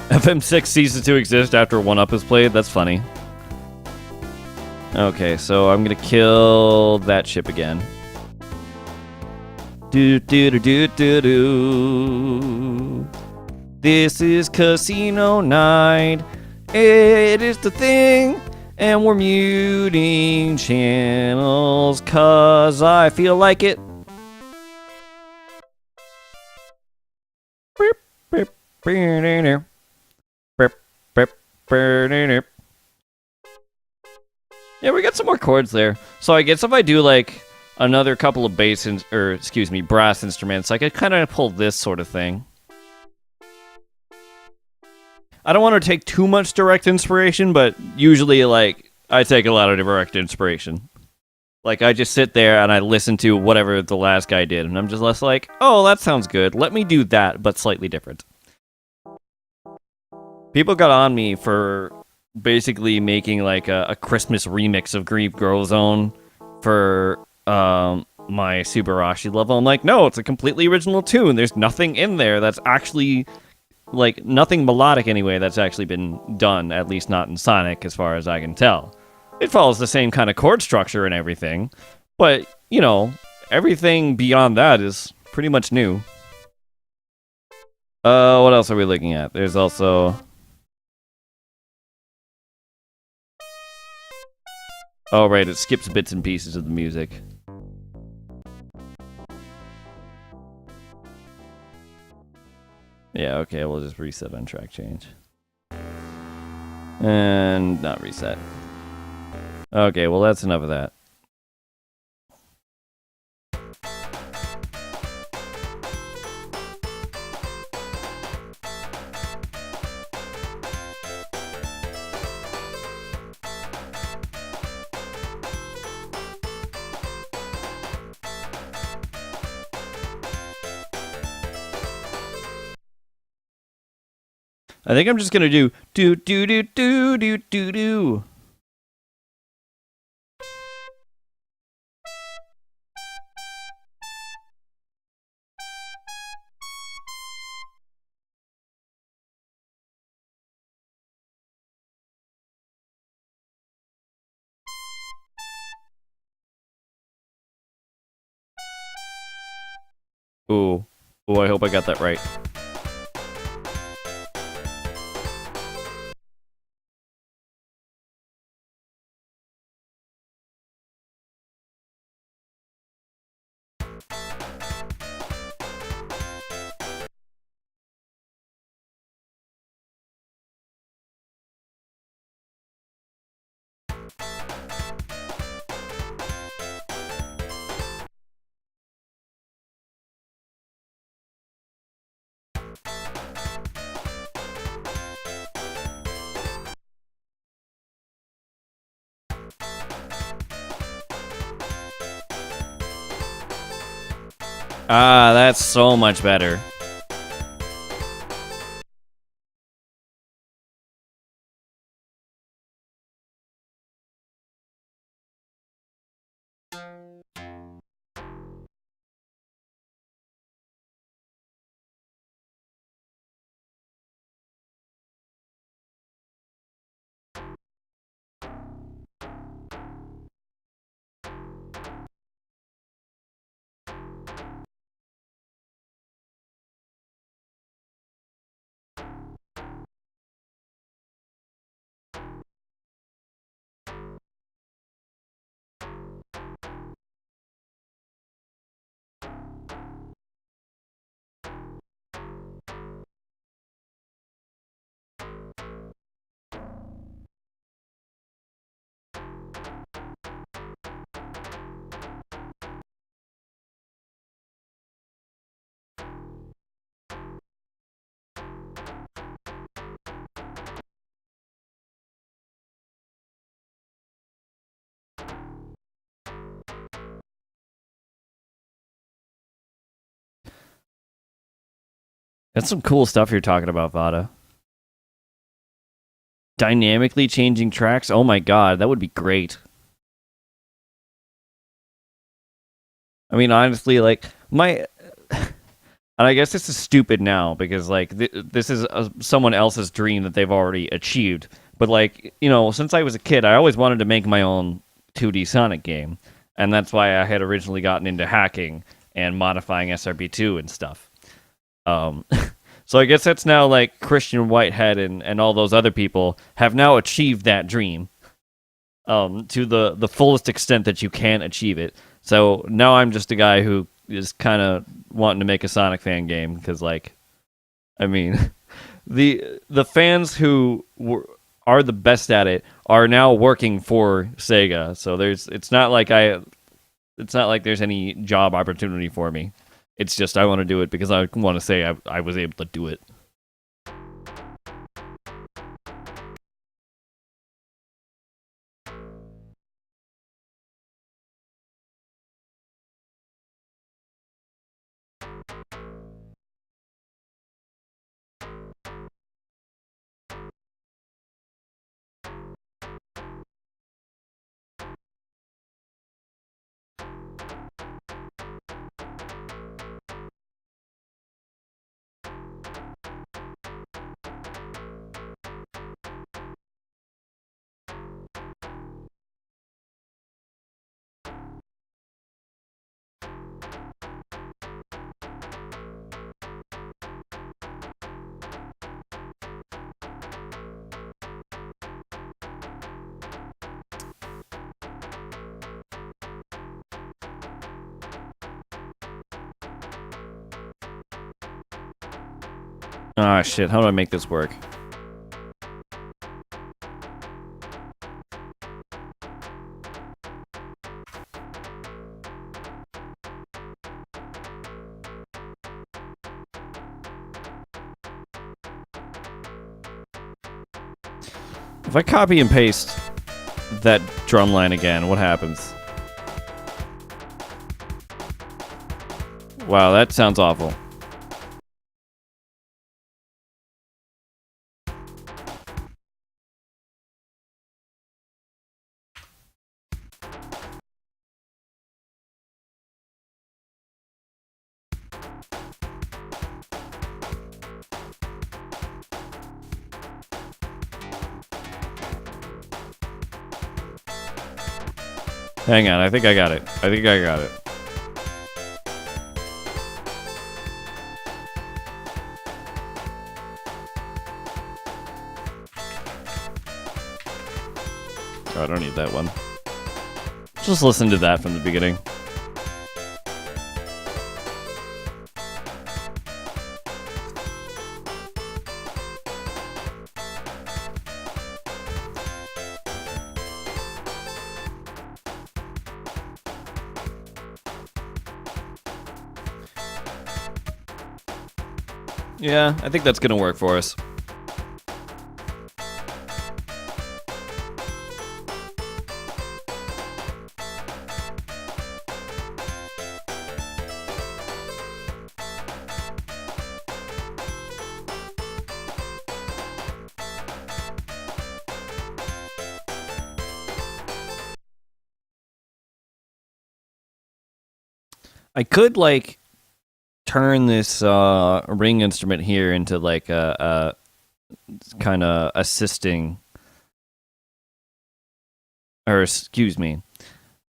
Speaker 1: FM6 ceases to exist after 1UP is played. That's funny. Okay, so I'm gonna kill that ship again. Do do do do do do. This is Casino Night. It is the thing, and we're muting channels 'cause I feel like it. Yeah, we got some more chords there. So I guess if I do like another couple of brass instruments, I could kind of pull this sort of thing. I don't want to take too much direct inspiration, but usually, like, I take a lot of direct inspiration. Like, I just sit there and I listen to whatever the last guy did, and I'm just less like, oh, that sounds good. Let me do that, but slightly different. People got on me for basically making, like, a Christmas remix of Grief Girl Zone for my Subarashi level. I'm like, no, it's a completely original tune. There's nothing in there that's actually... like, nothing melodic anyway that's actually been done, at least not in Sonic, as far as I can tell. It follows the same kind of chord structure and everything, but, you know, everything beyond that is pretty much new. What else are we looking at? There's also... oh, right, it skips bits and pieces of the music. Yeah, okay, we'll just reset on track change. And not reset. Okay, well, that's enough of that. I think I'm just gonna do do do do do do do do. Ooh. Ooh, I hope I got that right. Ah, that's so much better. That's some cool stuff you're talking about, Vada. Dynamically changing tracks? Oh my god, that would be great. I mean, honestly, like, my... And I guess this is stupid now, because, like, this is someone else's dream that they've already achieved. But, like, you know, since I was a kid, I always wanted to make my own 2D Sonic game. And that's why I had originally gotten into hacking and modifying SRB2 and stuff. So I guess that's now, like, Christian Whitehead and all those other people have now achieved that dream to the fullest extent that you can achieve it. So now I'm just a guy who is kind of wanting to make a Sonic fan game because, like, I mean, the fans who are the best at it are now working for Sega. So it's not like there's any job opportunity for me. It's just I want to do it because I want to say I was able to do it. Ah, shit. How do I make this work? If I copy and paste that drum line again, what happens? Wow, that sounds awful. Hang on, I think I got it. I think I got it. Oh, I don't need that one. Just listen to that from the beginning. Yeah, I think that's gonna work for us. I could like turn this ring instrument here into like a kind of assisting, or excuse me,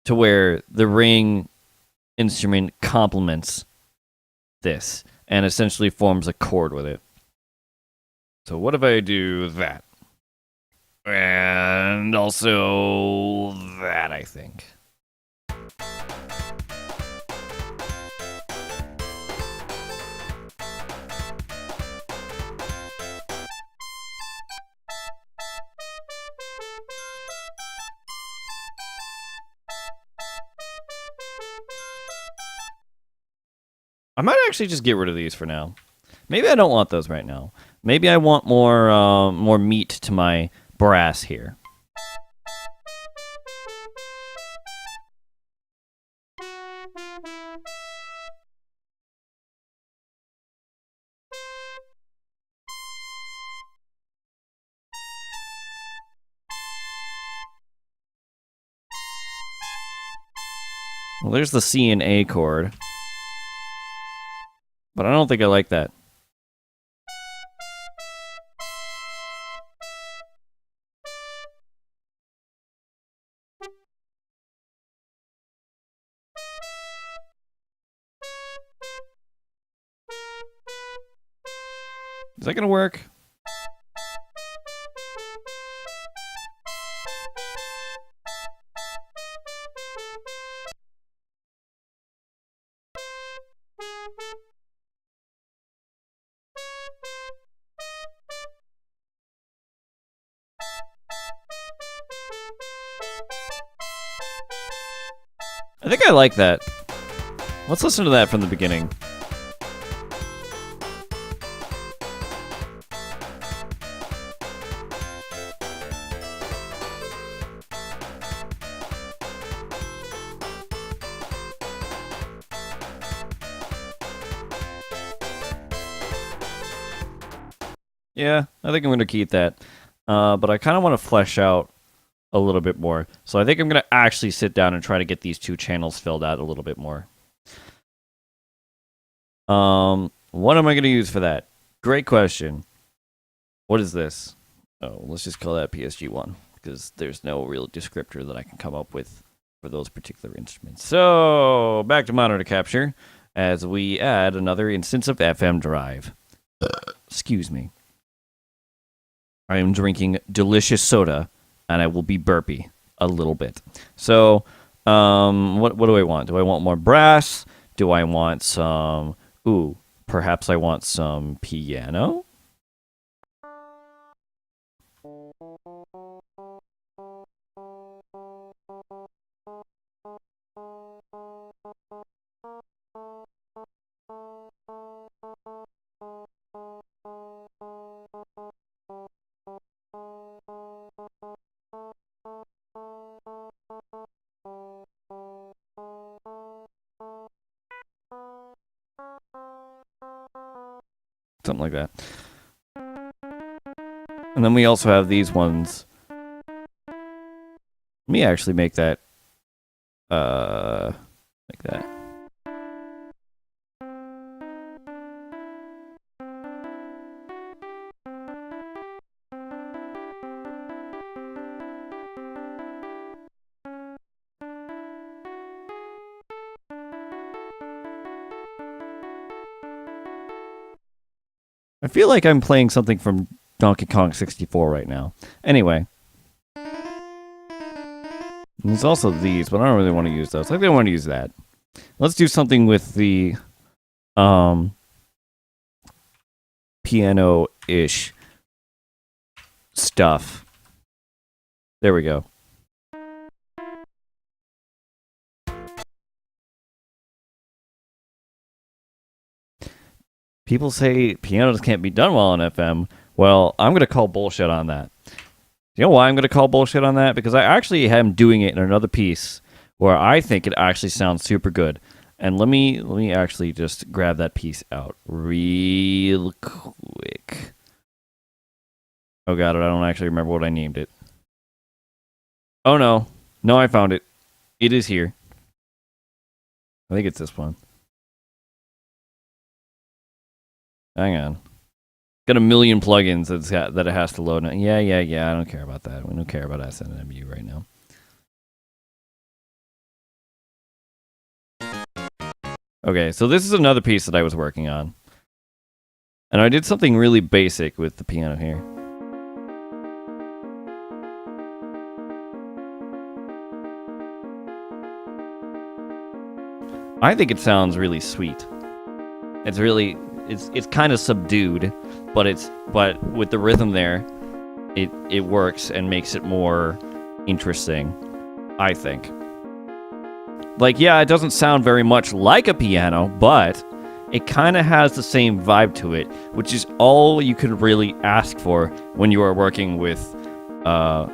Speaker 1: to where the ring instrument complements this and essentially forms a chord with it. So what if I do that? And also that, I think. I might actually just get rid of these for now. Maybe I don't want those right now. Maybe I want more meat to my brass here. Well, there's the C and A chord. But I don't think I like that. Is that gonna work? I think I like that. Let's listen to that from the beginning. Yeah, I think I'm going to keep that. But I kind of want to flesh out a little bit more. So I think I'm going to actually sit down and try to get these two channels filled out a little bit more. What am I going to use for that? Great question. What is this? Oh, let's just call that PSG1 because there's no real descriptor that I can come up with for those particular instruments. So back to monitor capture as we add another instance of FM drive. Excuse me. I am drinking delicious soda, and I will be burpy a little bit. So, what do I want? Do I want more brass? Do I want some? Ooh, perhaps I want some piano. Something like that. And then we also have these ones. Let me actually make that like that. I feel like I'm playing something from Donkey Kong 64 right now. Anyway. There's also these, but I don't really want to use those. I think I want to use that. Let's do something with the piano-ish stuff. There we go. People say pianos can't be done well on FM. Well, I'm going to call bullshit on that. You know why I'm going to call bullshit on that? Because I actually am doing it in another piece where I think it actually sounds super good. And let me actually just grab that piece out real quick. Oh god, I don't actually remember what I named it. Oh no. No, I found it. It is here. I think it's this one. Hang on. Got a million plugins that it has to load. Yeah. I don't care about that. We don't care about SNMU right now. Okay, so this is another piece that I was working on. And I did something really basic with the piano here. I think it sounds really sweet. It's kind of subdued, but with the rhythm there, it works and makes it more interesting, I think. Like, yeah, it doesn't sound very much like a piano, but it kind of has the same vibe to it, which is all you could really ask for when you are working with a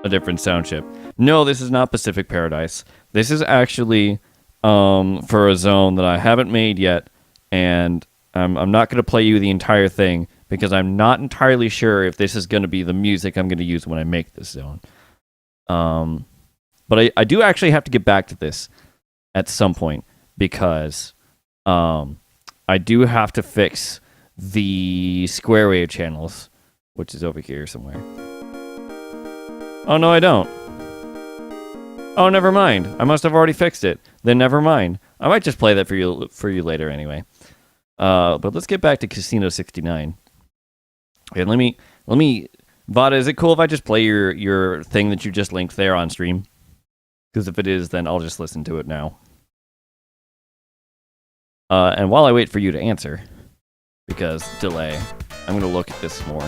Speaker 1: different sound chip. No, this is not Pacific Paradise. This is actually for a zone that I haven't made yet, and I'm not going to play you the entire thing because I'm not entirely sure if this is going to be the music I'm going to use when I make this zone. But I do actually have to get back to this at some point because I do have to fix the square wave channels, which is over here somewhere. Oh, no, I don't. Oh, never mind. I must have already fixed it. Then never mind. I might just play that for you later anyway. But let's get back to Casino69. And let me Vada, is it cool if I just play your thing that you just linked there on stream? Because if it is, then I'll just listen to it now. And while I wait for you to answer, because delay, I'm going to look at this more.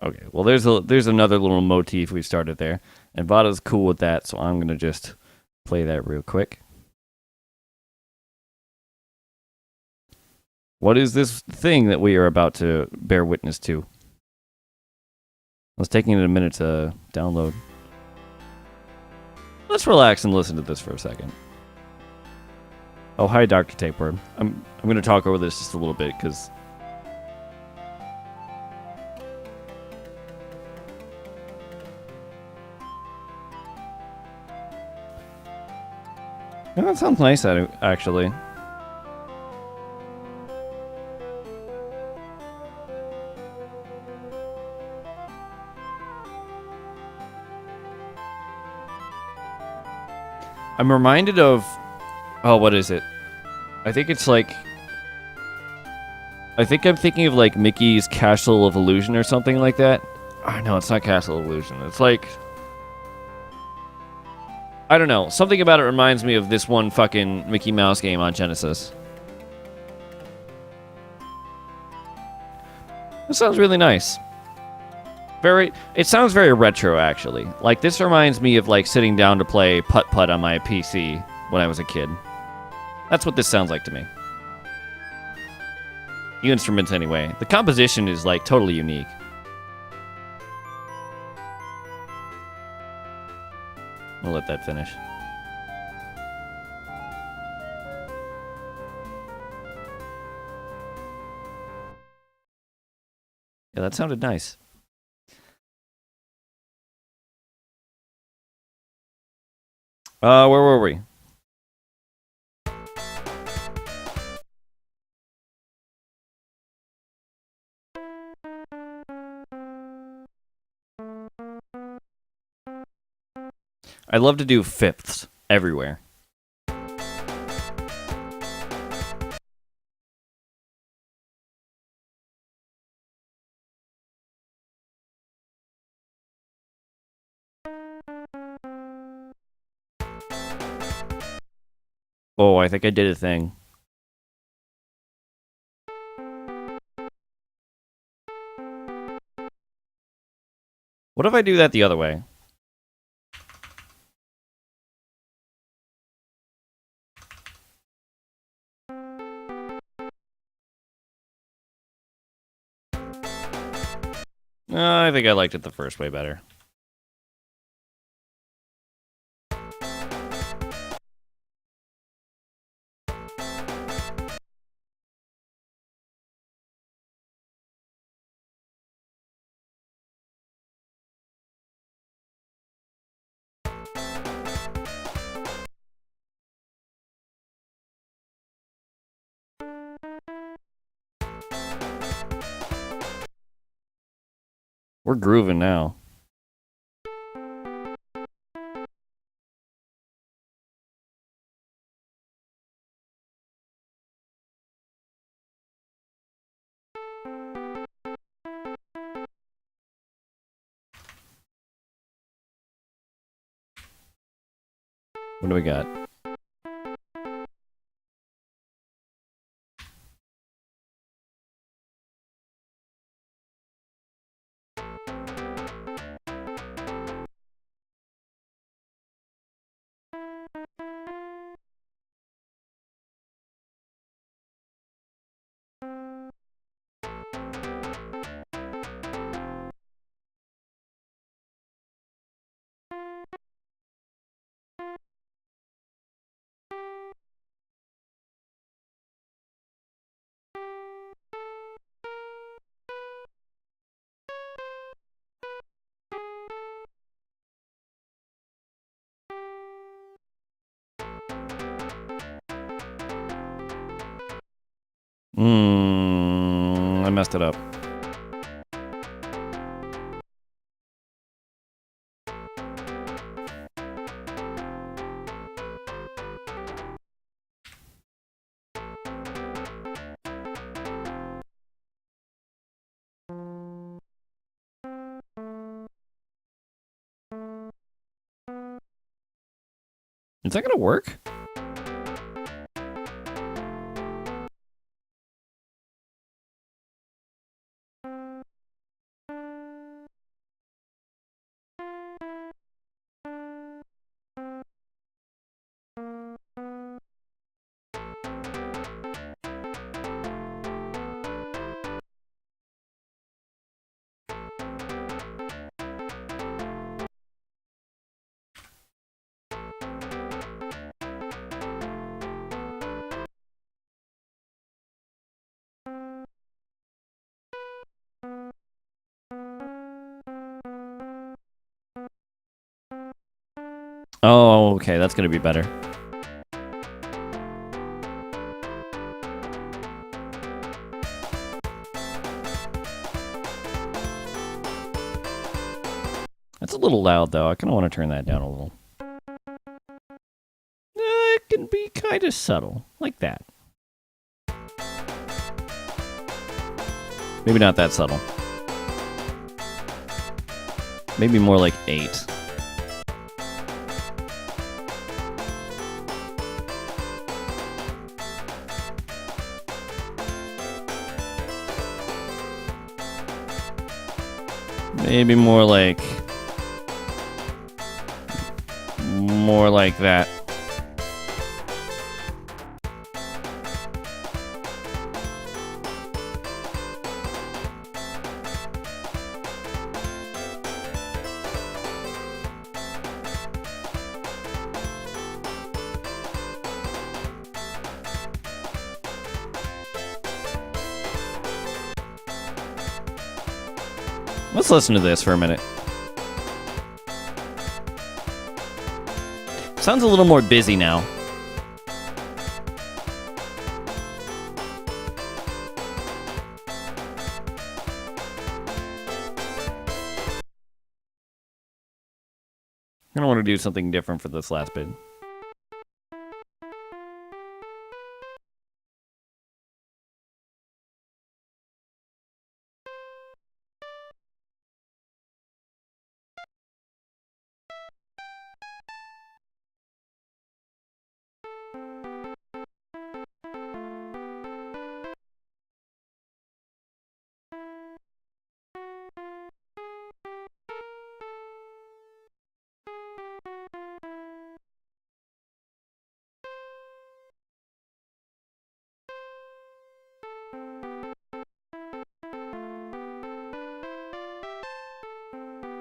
Speaker 1: Okay, well, there's another little motif we started there, and Vada's cool with that, so I'm gonna just play that real quick. What is this thing that we are about to bear witness to? It's taking it a minute to download. Let's relax and listen to this for a second. Oh, hi, Dr. Tapeworm. I'm gonna talk over this just a little bit because. Yeah, that sounds nice, actually. I'm reminded of... Oh, what is it? I think it's like... I think I'm thinking of like Mickey's Castle of Illusion or something like that. Oh, no, it's not Castle of Illusion. It's like... I don't know. Something about it reminds me of this one fucking Mickey Mouse game on Genesis. That sounds really nice. It sounds very retro, actually. Like, this reminds me of, like, sitting down to play putt-putt on my PC when I was a kid. That's what this sounds like to me. The instruments, anyway. The composition is, like, totally unique. We'll let that finish. Yeah, that sounded nice. Where were we? I love to do fifths everywhere. Oh, I think I did a thing. What if I do that the other way? I think I liked it the first way better. We're grooving now. What do we got? I messed it up. Is that gonna work? Oh, okay, that's gonna be better. That's a little loud, though. I kind of want to turn that down a little. It can be kind of subtle, like that. Maybe not that subtle. Maybe more like 8. Maybe more like that. Let's listen to this for a minute. Sounds a little more busy now. I don't want to do something different for this last bit.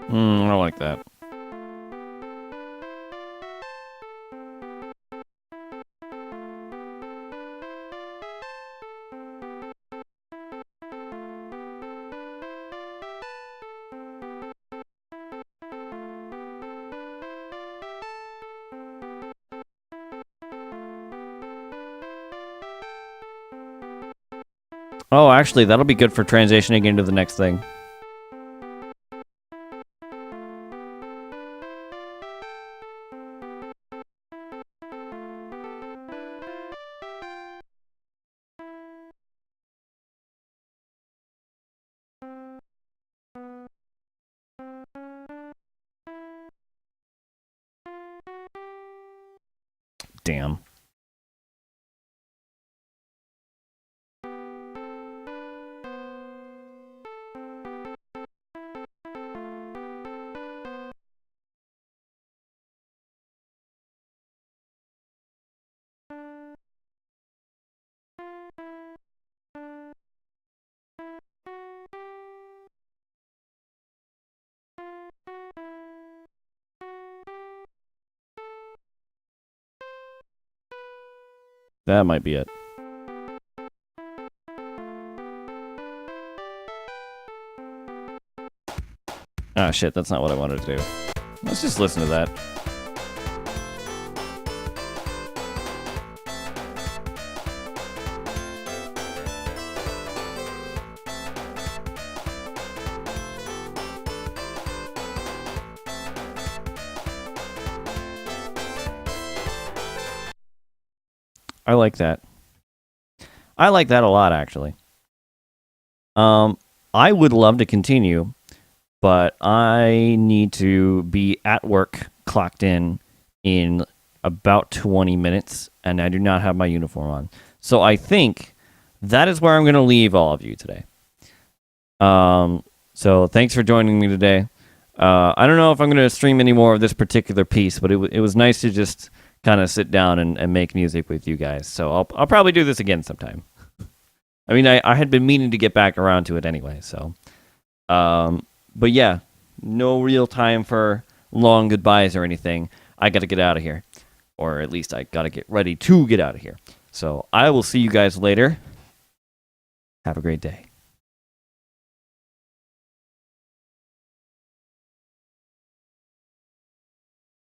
Speaker 1: I don't like that. Oh, actually, that'll be good for transitioning into the next thing. Damn. That might be it. Ah, shit, that's not what I wanted to do. Let's just listen to that. I like that. I like that a lot, actually. I would love to continue, but I need to be at work, clocked in about 20 minutes, and I do not have my uniform on. So I think that is where I'm going to leave all of you today. So thanks for joining me today. I don't know if I'm going to stream any more of this particular piece, but it was nice to just kind of sit down and make music with you guys. So I'll probably do this again sometime. I mean, I had been meaning to get back around to it anyway, so. But yeah, no real time for long goodbyes or anything. I got to get out of here. Or at least I got to get ready to get out of here. So I will see you guys later. Have a great day.